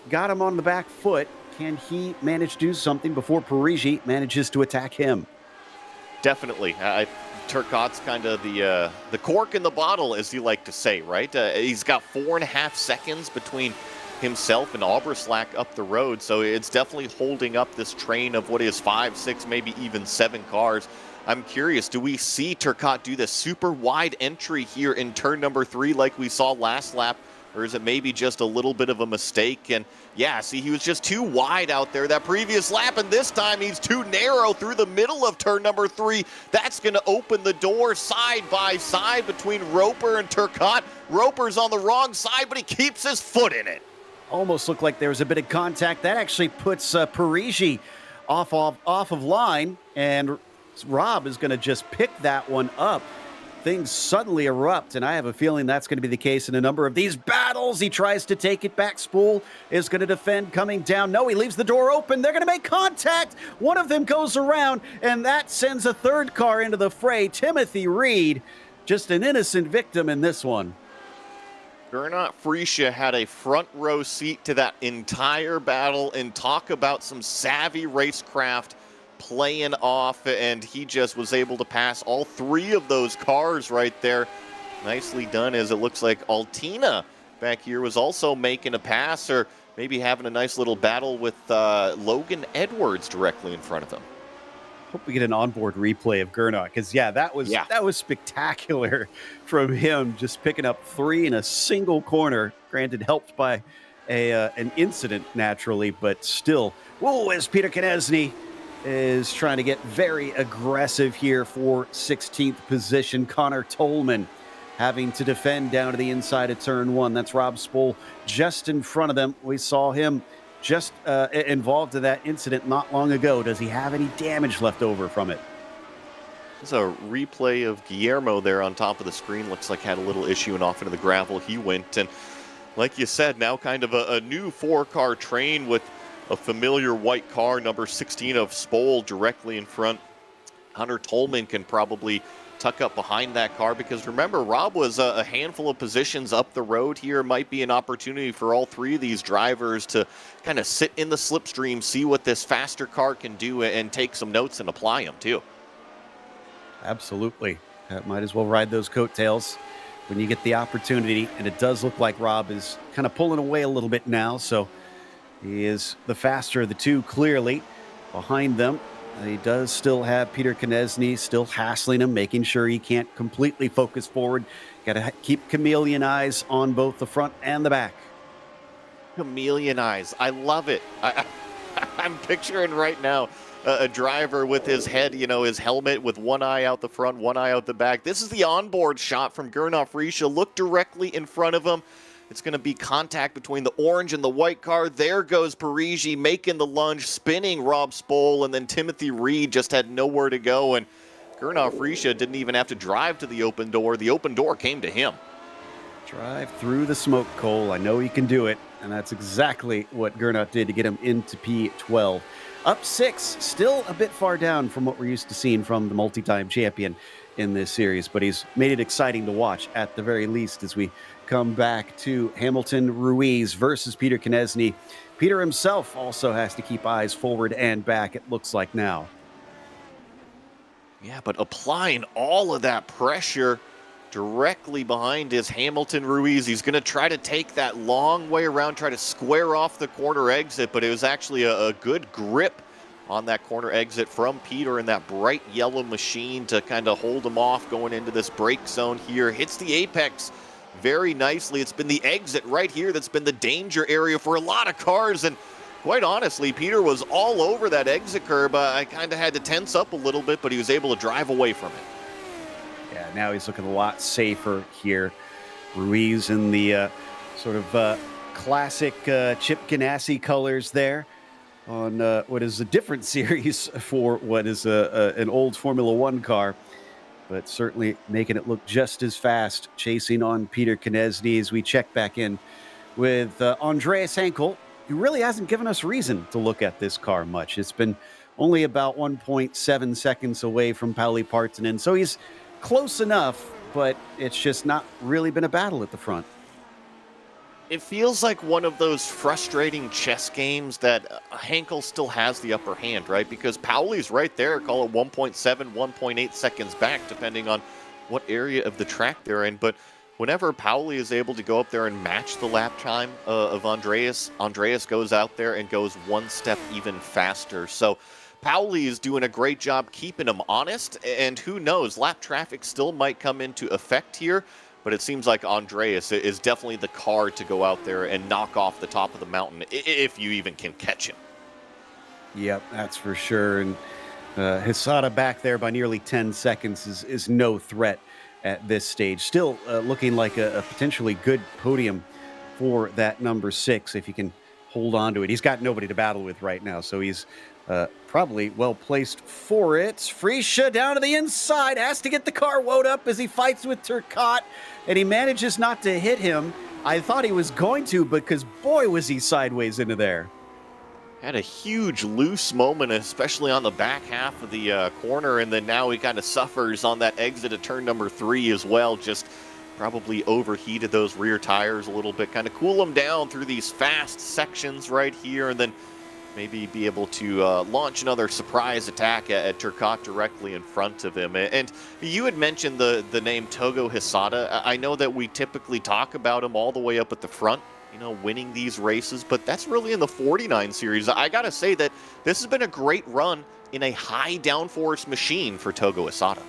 Speaker 1: got him on the back foot. Can he manage to do something before Parigi manages to attack him?
Speaker 2: Definitely. Turcotte's kind of the cork in the bottle, as you like to say, right? He's got 4.5 seconds between himself and Auberslack up the road, so it's definitely holding up this train of what is 5, 6, maybe even 7 cars. I'm curious, do we see Turcotte do this super wide entry here in turn number 3 like we saw last lap? Or is it maybe just a little bit of a mistake? And yeah, see, he was just too wide out there that previous lap, and this time he's too narrow through the middle of turn number 3. That's going to open the door side by side between Roper and Turcotte. Roper's on the wrong side, but he keeps his foot in it.
Speaker 1: Almost looked like there was a bit of contact. That actually puts Parigi off of line, and Rob is going to just pick that one up. Things suddenly erupt, and I have a feeling that's going to be the case in a number of these battles. He tries to take it back. Spool is going to defend coming down. No, he leaves the door open. They're going to make contact. One of them goes around, and that sends a third car into the fray. Timothy Reed, just an innocent victim in this one.
Speaker 2: Gernot Freesia had a front row seat to that entire battle, and talk about some savvy racecraft playing off, and he just was able to pass all 3 of those cars right there. Nicely done, as it looks like Altina back here was also making a pass, or maybe having a nice little battle with Logan Edwards directly in front of him.
Speaker 1: Hope we get an onboard replay of Gernot, because that was spectacular from him, just picking up 3 in a single corner. Granted, helped by an incident naturally, but still. Whoa, as Peter Konieczny is trying to get very aggressive here for 16th position. Connor Tolman having to defend down to the inside of turn 1. That's Rob Spool just in front of them. We saw him just involved in that incident not long ago. Does he have any damage left over from it?
Speaker 2: There's a replay of Guillermo there on top of the screen. Looks like had a little issue and off into the gravel he went. And like you said, now kind of a new 4-car train with a familiar white car, number 16 of Spool, directly in front. Hunter Tolman can probably tuck up behind that car, because remember, Rob was a handful of positions up the road here. Might be an opportunity for all 3 of these drivers to kind of sit in the slipstream, see what this faster car can do, and take some notes and apply them too.
Speaker 1: Absolutely. Might as well ride those coattails when you get the opportunity, and it does look like Rob is kind of pulling away a little bit now, so he is the faster of the 2, clearly. Behind them, he does still have Peter Konieczny still hassling him, making sure he can't completely focus forward. Got to keep chameleon eyes on both the front and the back.
Speaker 2: Chameleon eyes. I love it. I'm picturing right now a driver with his head, his helmet with one eye out the front, one eye out the back. This is the onboard shot from Gernot Freesia. Look directly in front of him. It's going to be contact between the orange and the white car. There goes Parigi making the lunge, spinning Rob Spool, and then Timothy Reed just had nowhere to go. And Gernot Freesia didn't even have to drive to the open door. The open door came to him.
Speaker 1: Drive through the smoke, Cole. I know he can do it. And that's exactly what Gernot did to get him into P12. Up 6, still a bit far down from what we're used to seeing from the multi-time champion in this series. But he's made it exciting to watch at the very least as we come back to Hamilton Ruiz versus Peter Konieczny. Peter himself also has to keep eyes forward and back, it looks like now.
Speaker 2: Yeah, but applying all of that pressure directly behind is Hamilton Ruiz. He's going to try to take that long way around, try to square off the corner exit, but it was actually a good grip on that corner exit from Peter and that bright yellow machine to kind of hold him off going into this brake zone here. Hits the apex very nicely. It's been the exit right here that's been the danger area for a lot of cars, and quite honestly, Peter was all over that exit curb. I kind of had to tense up a little bit, but he was able to drive away from it.
Speaker 1: Yeah, now he's looking a lot safer here. Ruiz in the sort of classic Chip Ganassi colors there on what is a different series for what is an old Formula One car, but certainly making it look just as fast, chasing on Peter Konieczny as we check back in with Andreas Henkel, who really hasn't given us reason to look at this car much. It's been only about 1.7 seconds away from Pauli Partanen, so he's close enough, but it's just not really been a battle at the front.
Speaker 2: It feels like one of those frustrating chess games that Henkel still has the upper hand, right? Because Pauli's right there, call it 1.7, 1.8 seconds back, depending on what area of the track they're in. But whenever Pauli is able to go up there and match the lap time of Andreas goes out there and goes one step even faster. So Pauli is doing a great job keeping him honest, and who knows, lap traffic still might come into effect here, but it seems like Andreas is definitely the car to go out there and knock off the top of the mountain, if you even can catch him.
Speaker 1: Yep, that's for sure. And Hisada back there by nearly 10 seconds is no threat at this stage. Still looking like a potentially good podium for that number 6 if he can hold on to it. He's got nobody to battle with right now, so he's probably well placed for it. Freisha down to the inside, has to get the car wound up as he fights with Turcotte, and he manages not to hit him. I thought he was going to, because boy was he sideways into there.
Speaker 2: Had a huge loose moment, especially on the back half of the corner, and then now he kind of suffers on that exit of turn number 3 as well. Just probably overheated those rear tires a little bit, kind of cool them down through these fast sections right here, and then maybe be able to launch another surprise attack at Turcotte directly in front of him. And you had mentioned the name Togo Hisada. I know that we typically talk about him all the way up at the front, winning these races, but that's really in the 49 series. I gotta say that this has been a great run in a high downforce machine for Togo Hisada.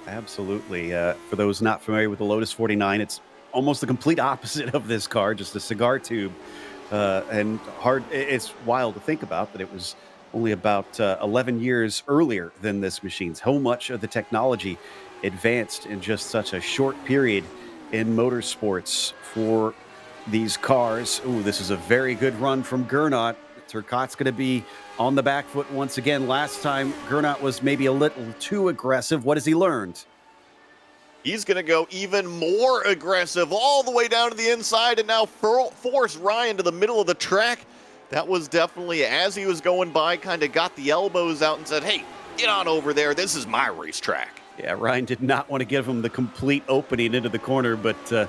Speaker 1: Absolutely. For those not familiar with the Lotus 49, it's almost the complete opposite of this car, just a cigar tube. And hard. It's wild to think about that it was only about 11 years earlier than this machine. How much of the technology advanced in just such a short period in motorsports for these cars. Ooh, this is a very good run from Gernot. Turcotte's going to be on the back foot once again. Last time, Gernot was maybe a little too aggressive. What has he learned?
Speaker 2: He's going to go even more aggressive all the way down to the inside and now force Ryan to the middle of the track. That was definitely, as he was going by, kind of got the elbows out and said, hey, get on over there. This is my racetrack.
Speaker 1: Yeah, Ryan did not want to give him the complete opening into the corner, but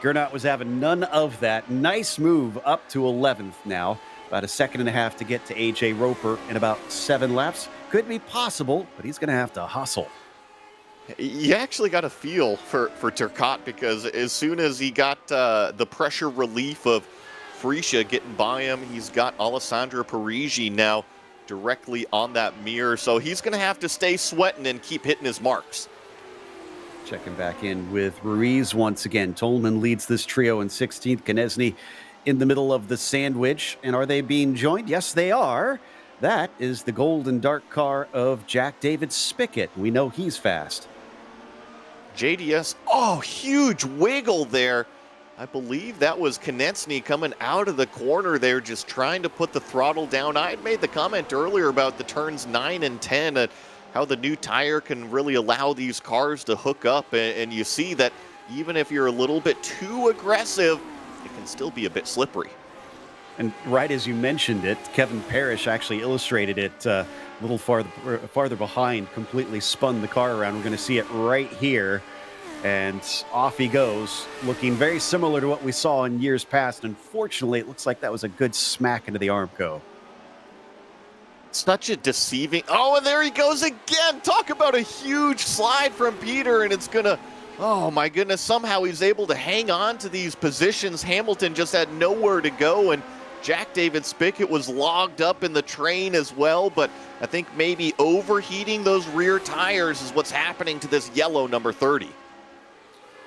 Speaker 1: Gernot was having none of that. Nice move up to 11th now. About a second and a half to get to A.J. Roper in about 7 laps. Could be possible, but he's going to have to hustle.
Speaker 2: You actually got a feel for Turcotte, because as soon as he got the pressure relief of Freisha getting by him, he's got Alessandro Parigi now directly on that mirror. So he's going to have to stay sweating and keep hitting his marks.
Speaker 1: Checking back in with Ruiz once again. Tolman leads this trio in 16th. Konechny in the middle of the sandwich. And are they being joined? Yes, they are. That is the gold and dark car of Jack David Spickett. We know he's fast.
Speaker 2: JDS, huge wiggle there. I believe that was Konechny coming out of the corner there, just trying to put the throttle down. I had made the comment earlier about the turns 9 and 10, how the new tire can really allow these cars to hook up. And you see that even if you're a little bit too aggressive, it can still be a bit slippery.
Speaker 1: And right as you mentioned it, Kevin Parrish actually illustrated it a little farther behind, completely spun the car around. We're going to see it right here. And off he goes, looking very similar to what we saw in years past. Unfortunately, it looks like that was a good smack into the Armco.
Speaker 2: Such a deceiving... and there he goes again. Talk about a huge slide from Peter, and it's going to... Oh, my goodness. Somehow he's able to hang on to these positions. Hamilton just had nowhere to go, and Jack David Spickett was logged up in the train as well, but I think maybe overheating those rear tires is what's happening to this yellow number 30.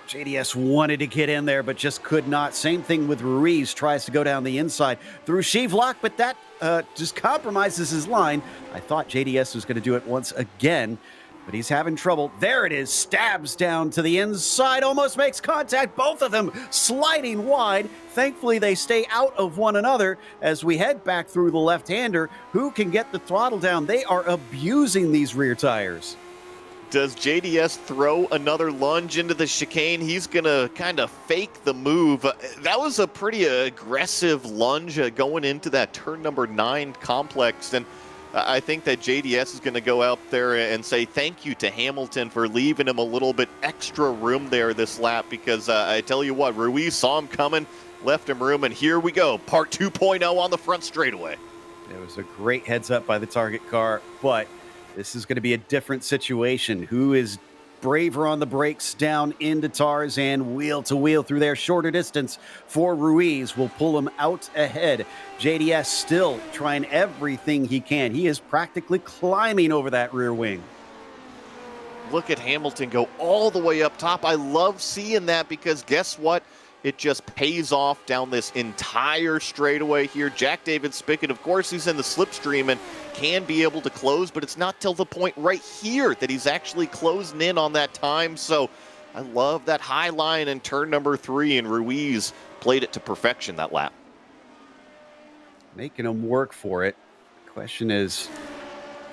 Speaker 1: JDS wanted to get in there, but just could not. Same thing with Ruiz. Tries to go down the inside through Shevelock, but that just compromises his line. I thought JDS was going to do it once again, but he's having trouble. There it is. Stabs down to the inside. Almost makes contact. Both of them sliding wide. Thankfully, they stay out of one another as we head back through the left-hander. Who can get the throttle down? They are abusing these rear tires.
Speaker 2: Does JDS throw another lunge into the chicane? He's going to kind of fake the move. That was a pretty aggressive lunge going into that turn number 9 complex. And I think that JDS is going to go out there and say thank you to Hamilton for leaving him a little bit extra room there this lap, because I tell you what, Ruiz saw him coming, left him room, and here we go. Part 2.0 on the front straightaway.
Speaker 1: It was a great heads up by the target car, but this is going to be a different situation. Who is braver on the brakes down into Tarzan, wheel to wheel through their shorter distance for Ruiz will pull him out ahead. JDS still trying everything he can. He is practically climbing over that rear wing.
Speaker 2: Look at Hamilton go all the way up top. I love seeing that because guess what? It just pays off down this entire straightaway here. Jack David Spickett, of course, he's in the slipstream and can be able to close, but it's not till the point right here that he's actually closing in on that time. So I love that high line in turn number 3, and Ruiz played it to perfection that lap.
Speaker 1: Making him work for it. The question is,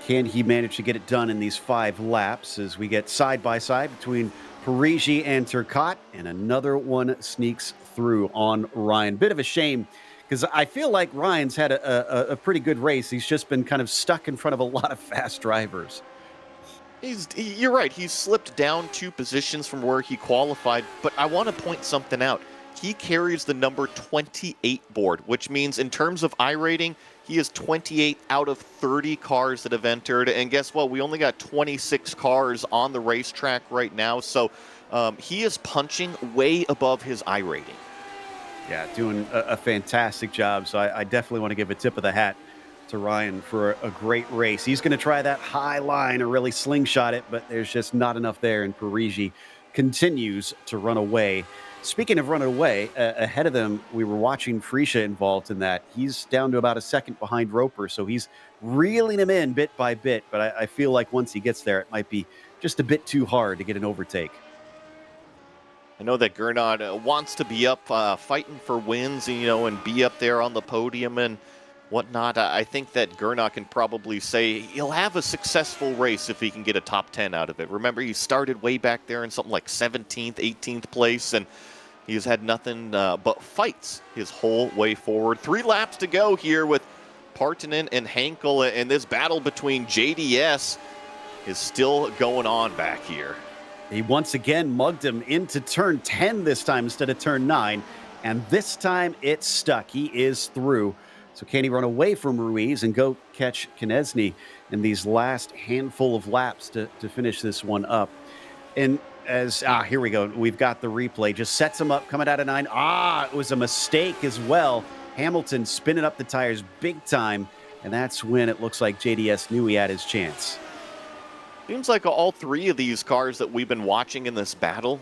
Speaker 1: can he manage to get it done in these 5 laps as we get side by side between Parigi and Turcotte, and another one sneaks through on Ryan. Bit of a shame because I feel like Ryan's had a pretty good race. He's just been kind of stuck in front of a lot of fast drivers.
Speaker 2: You're right. He's slipped down 2 positions from where he qualified, but I want to point something out. He carries the number 28 board, which means in terms of iRating, he is 28 out of 30 cars that have entered. And guess what? We only got 26 cars on the racetrack right now. So he is punching way above his iRating.
Speaker 1: Yeah, doing a fantastic job. So I definitely want to give a tip of the hat to Ryan for a great race. He's going to try that high line or really slingshot it, but there's just not enough there. And Parigi continues to run away. Speaking of running away, ahead of them, we were watching Frisha involved in that. He's down to about a second behind Roper, so he's reeling him in bit by bit. But I feel like once he gets there, it might be just a bit too hard to get an overtake.
Speaker 2: I know that Gernot wants to be up fighting for wins, and be up there on the podium and whatnot. I think that Gernot can probably say he'll have a successful race if he can get a top 10 out of it. Remember, he started way back there in something like 17th, 18th place, and he's had nothing but fights his whole way forward. 3 laps to go here with Partanen and Henkel, and this battle between JDS is still going on back here.
Speaker 1: He once again mugged him into turn 10 this time instead of turn 9, and this time it's stuck. He is through. So can he run away from Ruiz and go catch Konieczny in these last handful of laps to finish this one up? And here we go. We've got the replay. Just sets him up coming out of 9. It was a mistake as well. Hamilton spinning up the tires big time. And that's when it looks like JDS knew he had his chance.
Speaker 2: Seems like all 3 of these cars that we've been watching in this battle,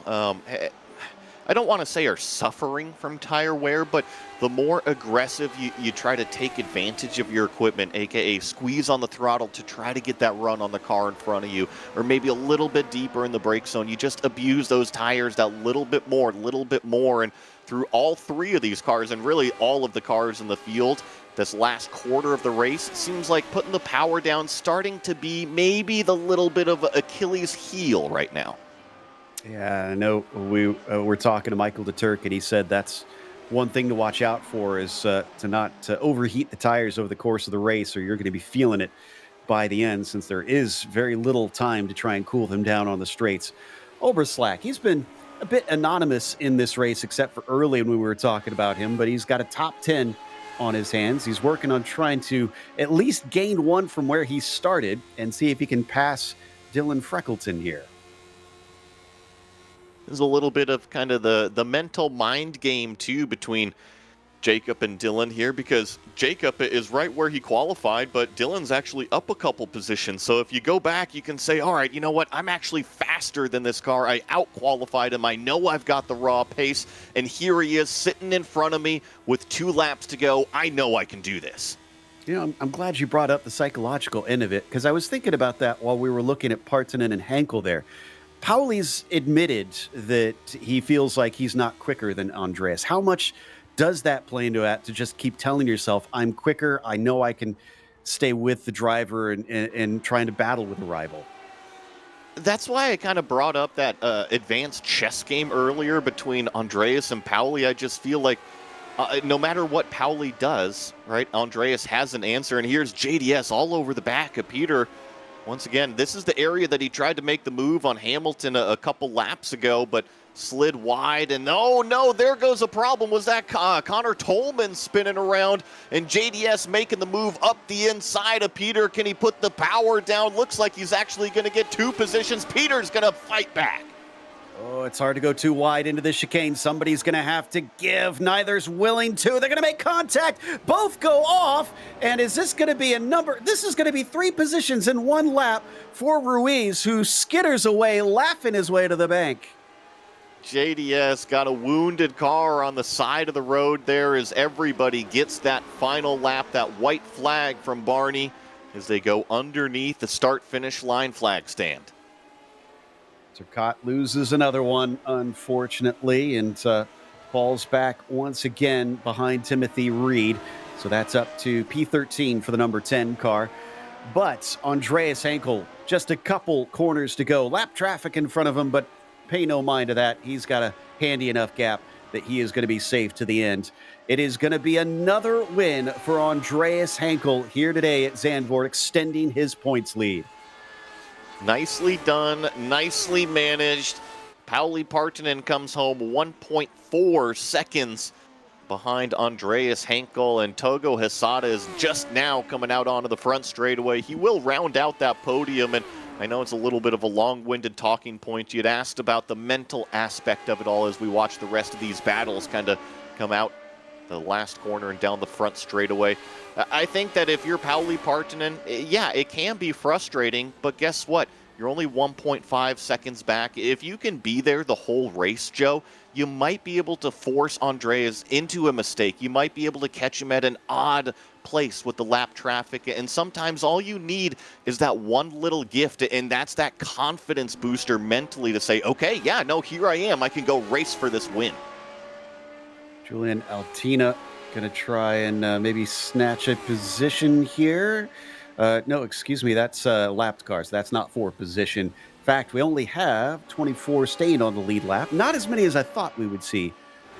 Speaker 2: I don't want to say are suffering from tire wear, but the more aggressive you try to take advantage of your equipment, aka squeeze on the throttle to try to get that run on the car in front of you, or maybe a little bit deeper in the brake zone, you just abuse those tires that little bit more. And through all 3 of these cars, and really all of the cars in the field, this last quarter of the race, it seems like putting the power down starting to be maybe the little bit of Achilles heel right now.
Speaker 1: Yeah, I know we're talking to Michael DeTurk, and he said that's one thing to watch out for is to not overheat the tires over the course of the race, or you're going to be feeling it by the end, since there is very little time to try and cool them down on the straights. Oberslack, he's been a bit anonymous in this race, except for early when we were talking about him, but he's got a top 10 on his hands. He's working on trying to at least gain one from where he started and see if he can pass Dylan Freckleton here.
Speaker 2: There's a little bit of kind of the mental mind game, too, between Jacob and Dylan here, because Jacob is right where he qualified, but Dylan's actually up a couple positions. So if you go back, you can say, all right, you know what? I'm actually faster than this car. I out-qualified him. I know I've got the raw pace, and here he is sitting in front of me with 2 laps to go. I know I can do this.
Speaker 1: I'm glad you brought up the psychological end of it, because I was thinking about that while we were looking at Partanen and Henkel there. Pauli's admitted that he feels like he's not quicker than Andreas. How much does that play into that, to just keep telling yourself, I'm quicker, I know I can stay with the driver and trying to battle with a rival?
Speaker 2: That's why I kind of brought up that advanced chess game earlier between Andreas and Pauli. I just feel like no matter what Pauli does, right, Andreas has an answer, and here's JDS all over the back of Peter. Once again, this is the area that he tried to make the move on Hamilton a couple laps ago, but slid wide, and oh no, there goes a problem. Was that Connor Tolman spinning around, and JDS making the move up the inside of Peter? Can he put the power down? Looks like he's actually going to get two positions. Peter's going to fight back.
Speaker 1: Oh, it's hard to go too wide into the chicane. Somebody's going to have to give. Neither's willing to. They're going to make contact. Both go off. And is this going to be a number? This is going to be 3 positions in 1 lap for Ruiz, who skitters away, laughing his way to the bank.
Speaker 2: JDS got a wounded car on the side of the road there as everybody gets that final lap, that white flag from Barney as they go underneath the start-finish line flag stand.
Speaker 1: Turcotte loses another one, unfortunately, and falls back once again behind Timothy Reed. So that's up to P13 for the number 10 car. But Andreas Henkel, just a couple corners to go. Lap traffic in front of him, but pay no mind to that. He's got a handy enough gap that he is going to be safe to the end. It is going to be another win for Andreas Henkel here today at Zandvoort, extending his points lead.
Speaker 2: Nicely done, nicely managed. Pauli Partanen comes home 1.4 seconds behind Andreas Henkel, and Togo Hisada is just now coming out onto the front straightaway. He will round out that podium, and I know it's a little bit of a long-winded talking point. You'd asked about the mental aspect of it all as we watch the rest of these battles kind of come out the last corner and down the front straightaway. I think that if you're Pauli Partanen, yeah, it can be frustrating, but guess what? You're only 1.5 seconds back. If you can be there the whole race, Joe, you might be able to force Andreas into a mistake. You might be able to catch him at an odd place with the lap traffic, and sometimes all you need is that one little gift, and that's that confidence booster mentally to say, okay, yeah, no, here I am. I can go race for this win.
Speaker 1: Julian Altina going to try and maybe snatch a position here. No, excuse me, that's lapped cars. That's not for position. In fact, we only have 24 staying on the lead lap. Not as many as I thought we would see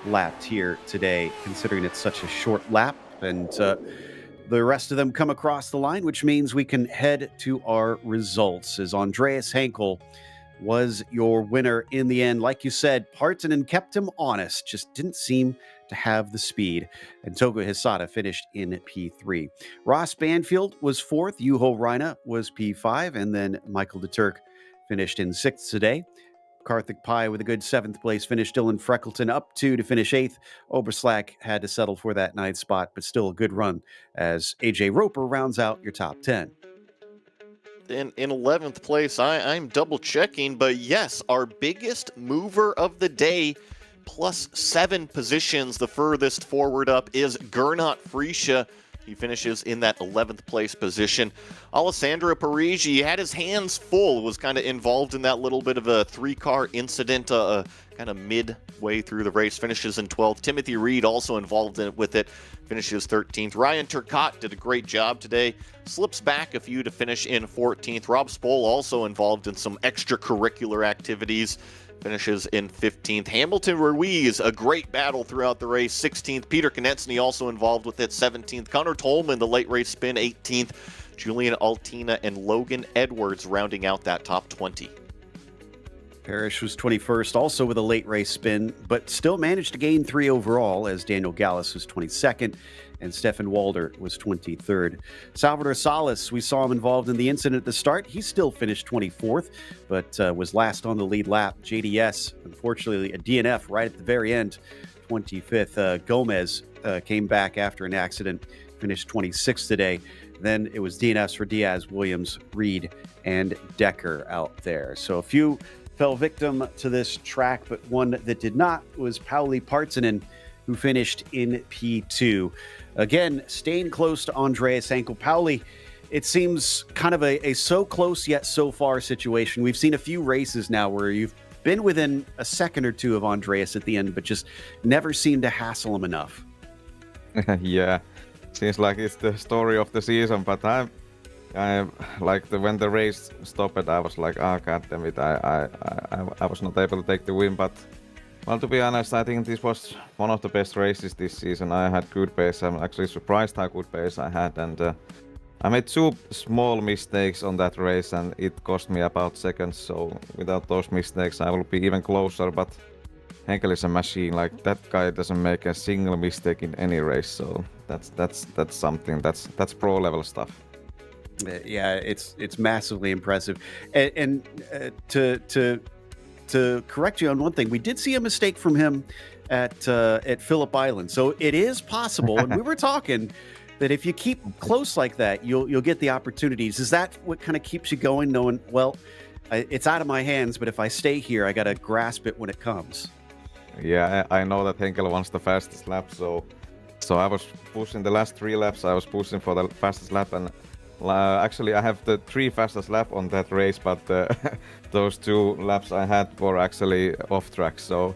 Speaker 1: lapped here today, considering it's such a short lap. And the rest of them come across the line, which means we can head to our results. As Andreas Henkel was your winner in the end. Like you said, Partanen kept him honest, just didn't seem to have the speed. And Togo Hisada finished in P3. Ross Banfield was 4th. Juho Reina was P5. And then Michael de Turk finished in 6th today. Karthik Pai with a good 7th place finish. Dylan Freckleton up 2 to finish 8th. Oberslack had to settle for that 9th spot, but still a good run as AJ Roper rounds out your top 10.
Speaker 2: In 11th place, I'm double checking, but yes, our biggest mover of the day, plus 7 positions, the furthest forward up is Gernot Friesche. He finishes in that 11th place position. Alessandro Parigi had his hands full, was kind of involved in that little bit of a 3-car incident kind of midway through the race, finishes in 12th. Timothy Reed also involved with it, finishes 13th. Ryan Turcotte did a great job today, slips back a few to finish in 14th. Rob Spohl also involved in some extracurricular activities, finishes in 15th. Hamilton Ruiz, a great battle throughout the race, 16th. Peter Konechny also involved with it, 17th. Connor Tolman, the late race spin, 18th. Julian Altina and Logan Edwards rounding out that top 20.
Speaker 1: Parrish was 21st, also with a late race spin, but still managed to gain 3 overall, as Daniel Gallus was 22nd and Stefan Walder was 23rd. Salvador Salas, we saw him involved in the incident at the start. He still finished 24th, but was last on the lead lap. JDS, unfortunately, a DNF right at the very end, 25th. Gomez came back after an accident, finished 26th today. Then it was DNFs for Diaz, Williams, Reed, and Decker out there. So a few fell victim to this track, but one that did not was Pauli Partanen, who finished in P2. Again, staying close to Andreas Henkel. Pauli, it seems kind of a so close yet so far situation. We've seen a few races now where you've been within a second or two of Andreas at the end, but just never seemed to hassle him enough.
Speaker 3: Yeah, seems like it's the story of the season, but I like when the race stopped, I was like, oh god damn it, I was not able to take the win. But well, to be honest, I think this was one of the best races this season. I had good pace. I'm actually surprised how good pace I had, and I made 2 small mistakes on that race, and it cost me about seconds. So without those mistakes, I will be even closer. But Henkel is a machine. Like that guy doesn't make a single mistake in any race. So that's something. That's pro level stuff.
Speaker 1: Yeah, it's massively impressive. And to correct you on one thing, we did see a mistake from him at Phillip Island. So it is possible, and we were talking that if you keep close like that, you'll get the opportunities. Is that what kind of keeps you going, knowing, well, it's out of my hands, but if I stay here, I got to grasp it when it comes?
Speaker 3: Yeah, I know that Henkel wants the fastest lap, so I was pushing the last 3 laps. I was pushing for the fastest lap, and actually I have the 3 fastest lap on that race, but those 2 laps I had were actually off track. So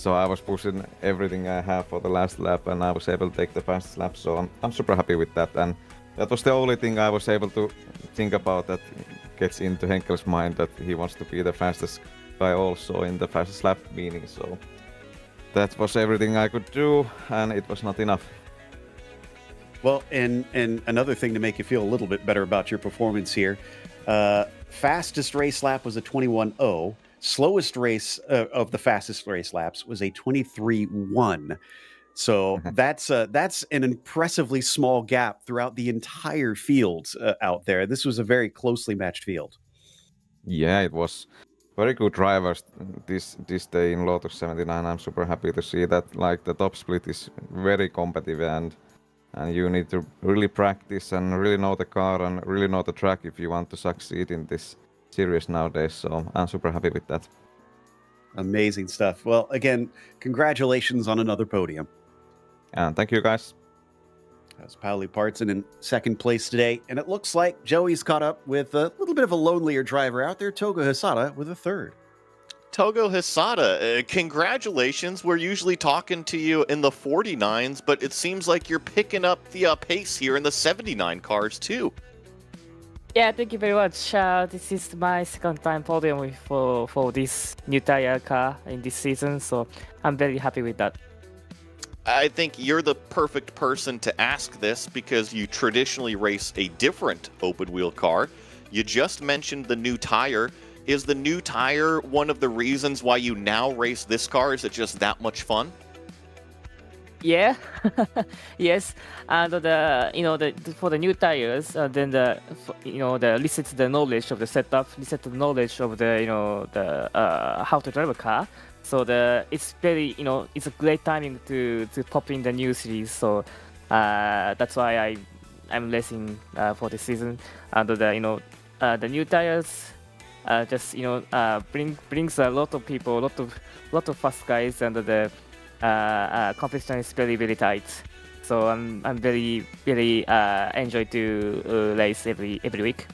Speaker 3: I was pushing everything I have for the last lap, and I was able to take the fastest lap. So I'm super happy with that, and that was the only thing I was able to think about that gets into Henkel's mind, that he wants to be the fastest guy also in the fastest lap meaning. So that was everything I could do, and it was not enough.
Speaker 1: Well, and another thing to make you feel a little bit better about your performance here, fastest race lap was a 21.0. Slowest race of the fastest race laps was a 23.1. So that's an impressively small gap throughout the entire field out there. This was a very closely matched field.
Speaker 3: Yeah, it was very good drivers this day in Lotus 79. I'm super happy to see that. Like the top split is very competitive, and you need to really practice and really know the car and really know the track if you want to succeed in this series nowadays. So I'm super happy with that.
Speaker 1: Amazing stuff. Well, again, congratulations on another podium.
Speaker 3: And thank you, guys.
Speaker 1: That's Pauli Partzen in second place today. And it looks like Joey's caught up with a little bit of a lonelier driver out there, Togo Hisada, with a third.
Speaker 2: Togo Hisada, congratulations. We're usually talking to you in the 49s, but it seems like you're picking up the pace here in the 79 cars, too.
Speaker 4: Yeah, thank you very much. This is my second time podium for this new tire car in this season, so I'm very happy with that.
Speaker 2: I think you're the perfect person to ask this because you traditionally race a different open wheel car. You just mentioned the new tire. Is the new tire one of the reasons why you now race this car? Is it just that much fun?
Speaker 4: Yeah, yes, and for the new tires, then the listen to the knowledge of the setup, listen to the knowledge of the how to drive a car. So it's very it's a great timing to pop in the new series. So that's why I'm racing for this season, and the new tires just brings a lot of people, a lot of fast guys, and the competition is very, very tight. So I'm very, very enjoy to race every week.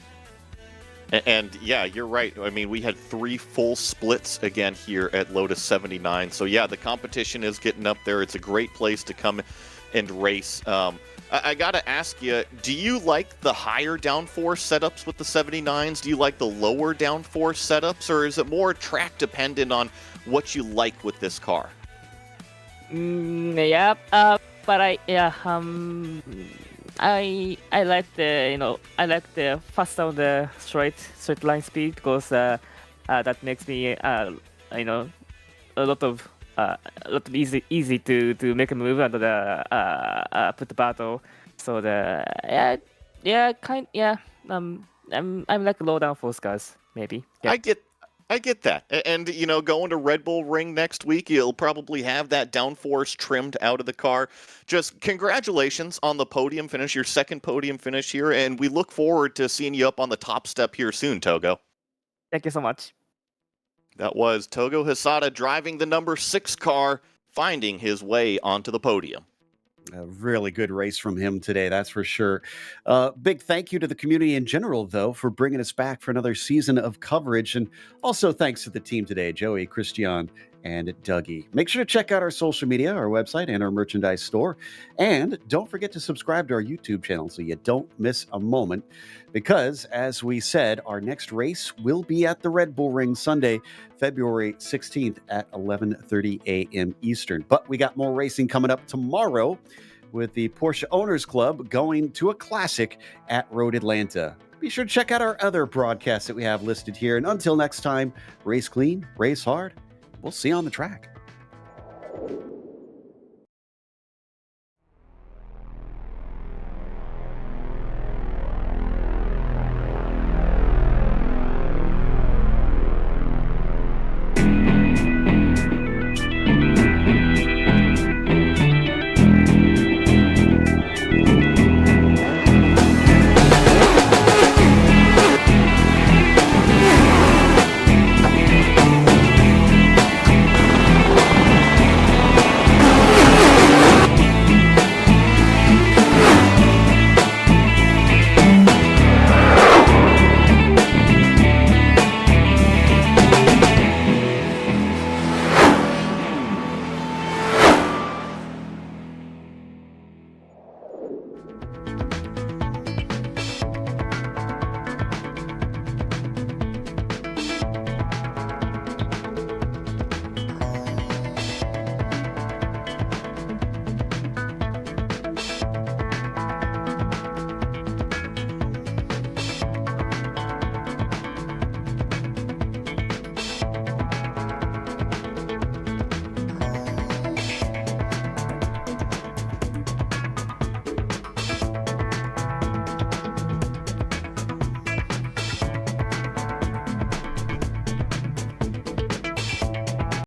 Speaker 2: And yeah, you're right. I mean, we had 3 full splits again here at Lotus 79. So yeah, the competition is getting up there. It's a great place to come and race. I got to ask you, do you like the higher downforce setups with the 79s? Do you like the lower downforce setups? Or is it more track dependent on what you like with this car?
Speaker 4: Yeah, but I like the faster on the straight line speed because that makes me a lot of easy to make a move under the put the battle. So I'm like low downforce cars maybe. Yeah.
Speaker 2: I get that. And, going to Red Bull Ring next week, you'll probably have that downforce trimmed out of the car. Just congratulations on the podium finish, your second podium finish here, and we look forward to seeing you up on the top step here soon, Togo.
Speaker 4: Thank you so much.
Speaker 2: That was Togo Hisada driving the number 6 car, finding his way onto the podium.
Speaker 1: A really good race from him today, that's for sure. Big thank you to the community in general, though, for bringing us back for another season of coverage. And also thanks to the team today, Joey, Christian, and Dougie. Make sure to check out our social media, our website, and our merchandise store. And don't forget to subscribe to our YouTube channel so you don't miss a moment. Because, as we said, our next race will be at the Red Bull Ring Sunday, February 16th at 11:30 a.m. Eastern. But we got more racing coming up tomorrow with the Porsche Owners Club going to a classic at Road Atlanta. Be sure to check out our other broadcasts that we have listed here. And until next time, race clean, race hard. We'll see you on the track.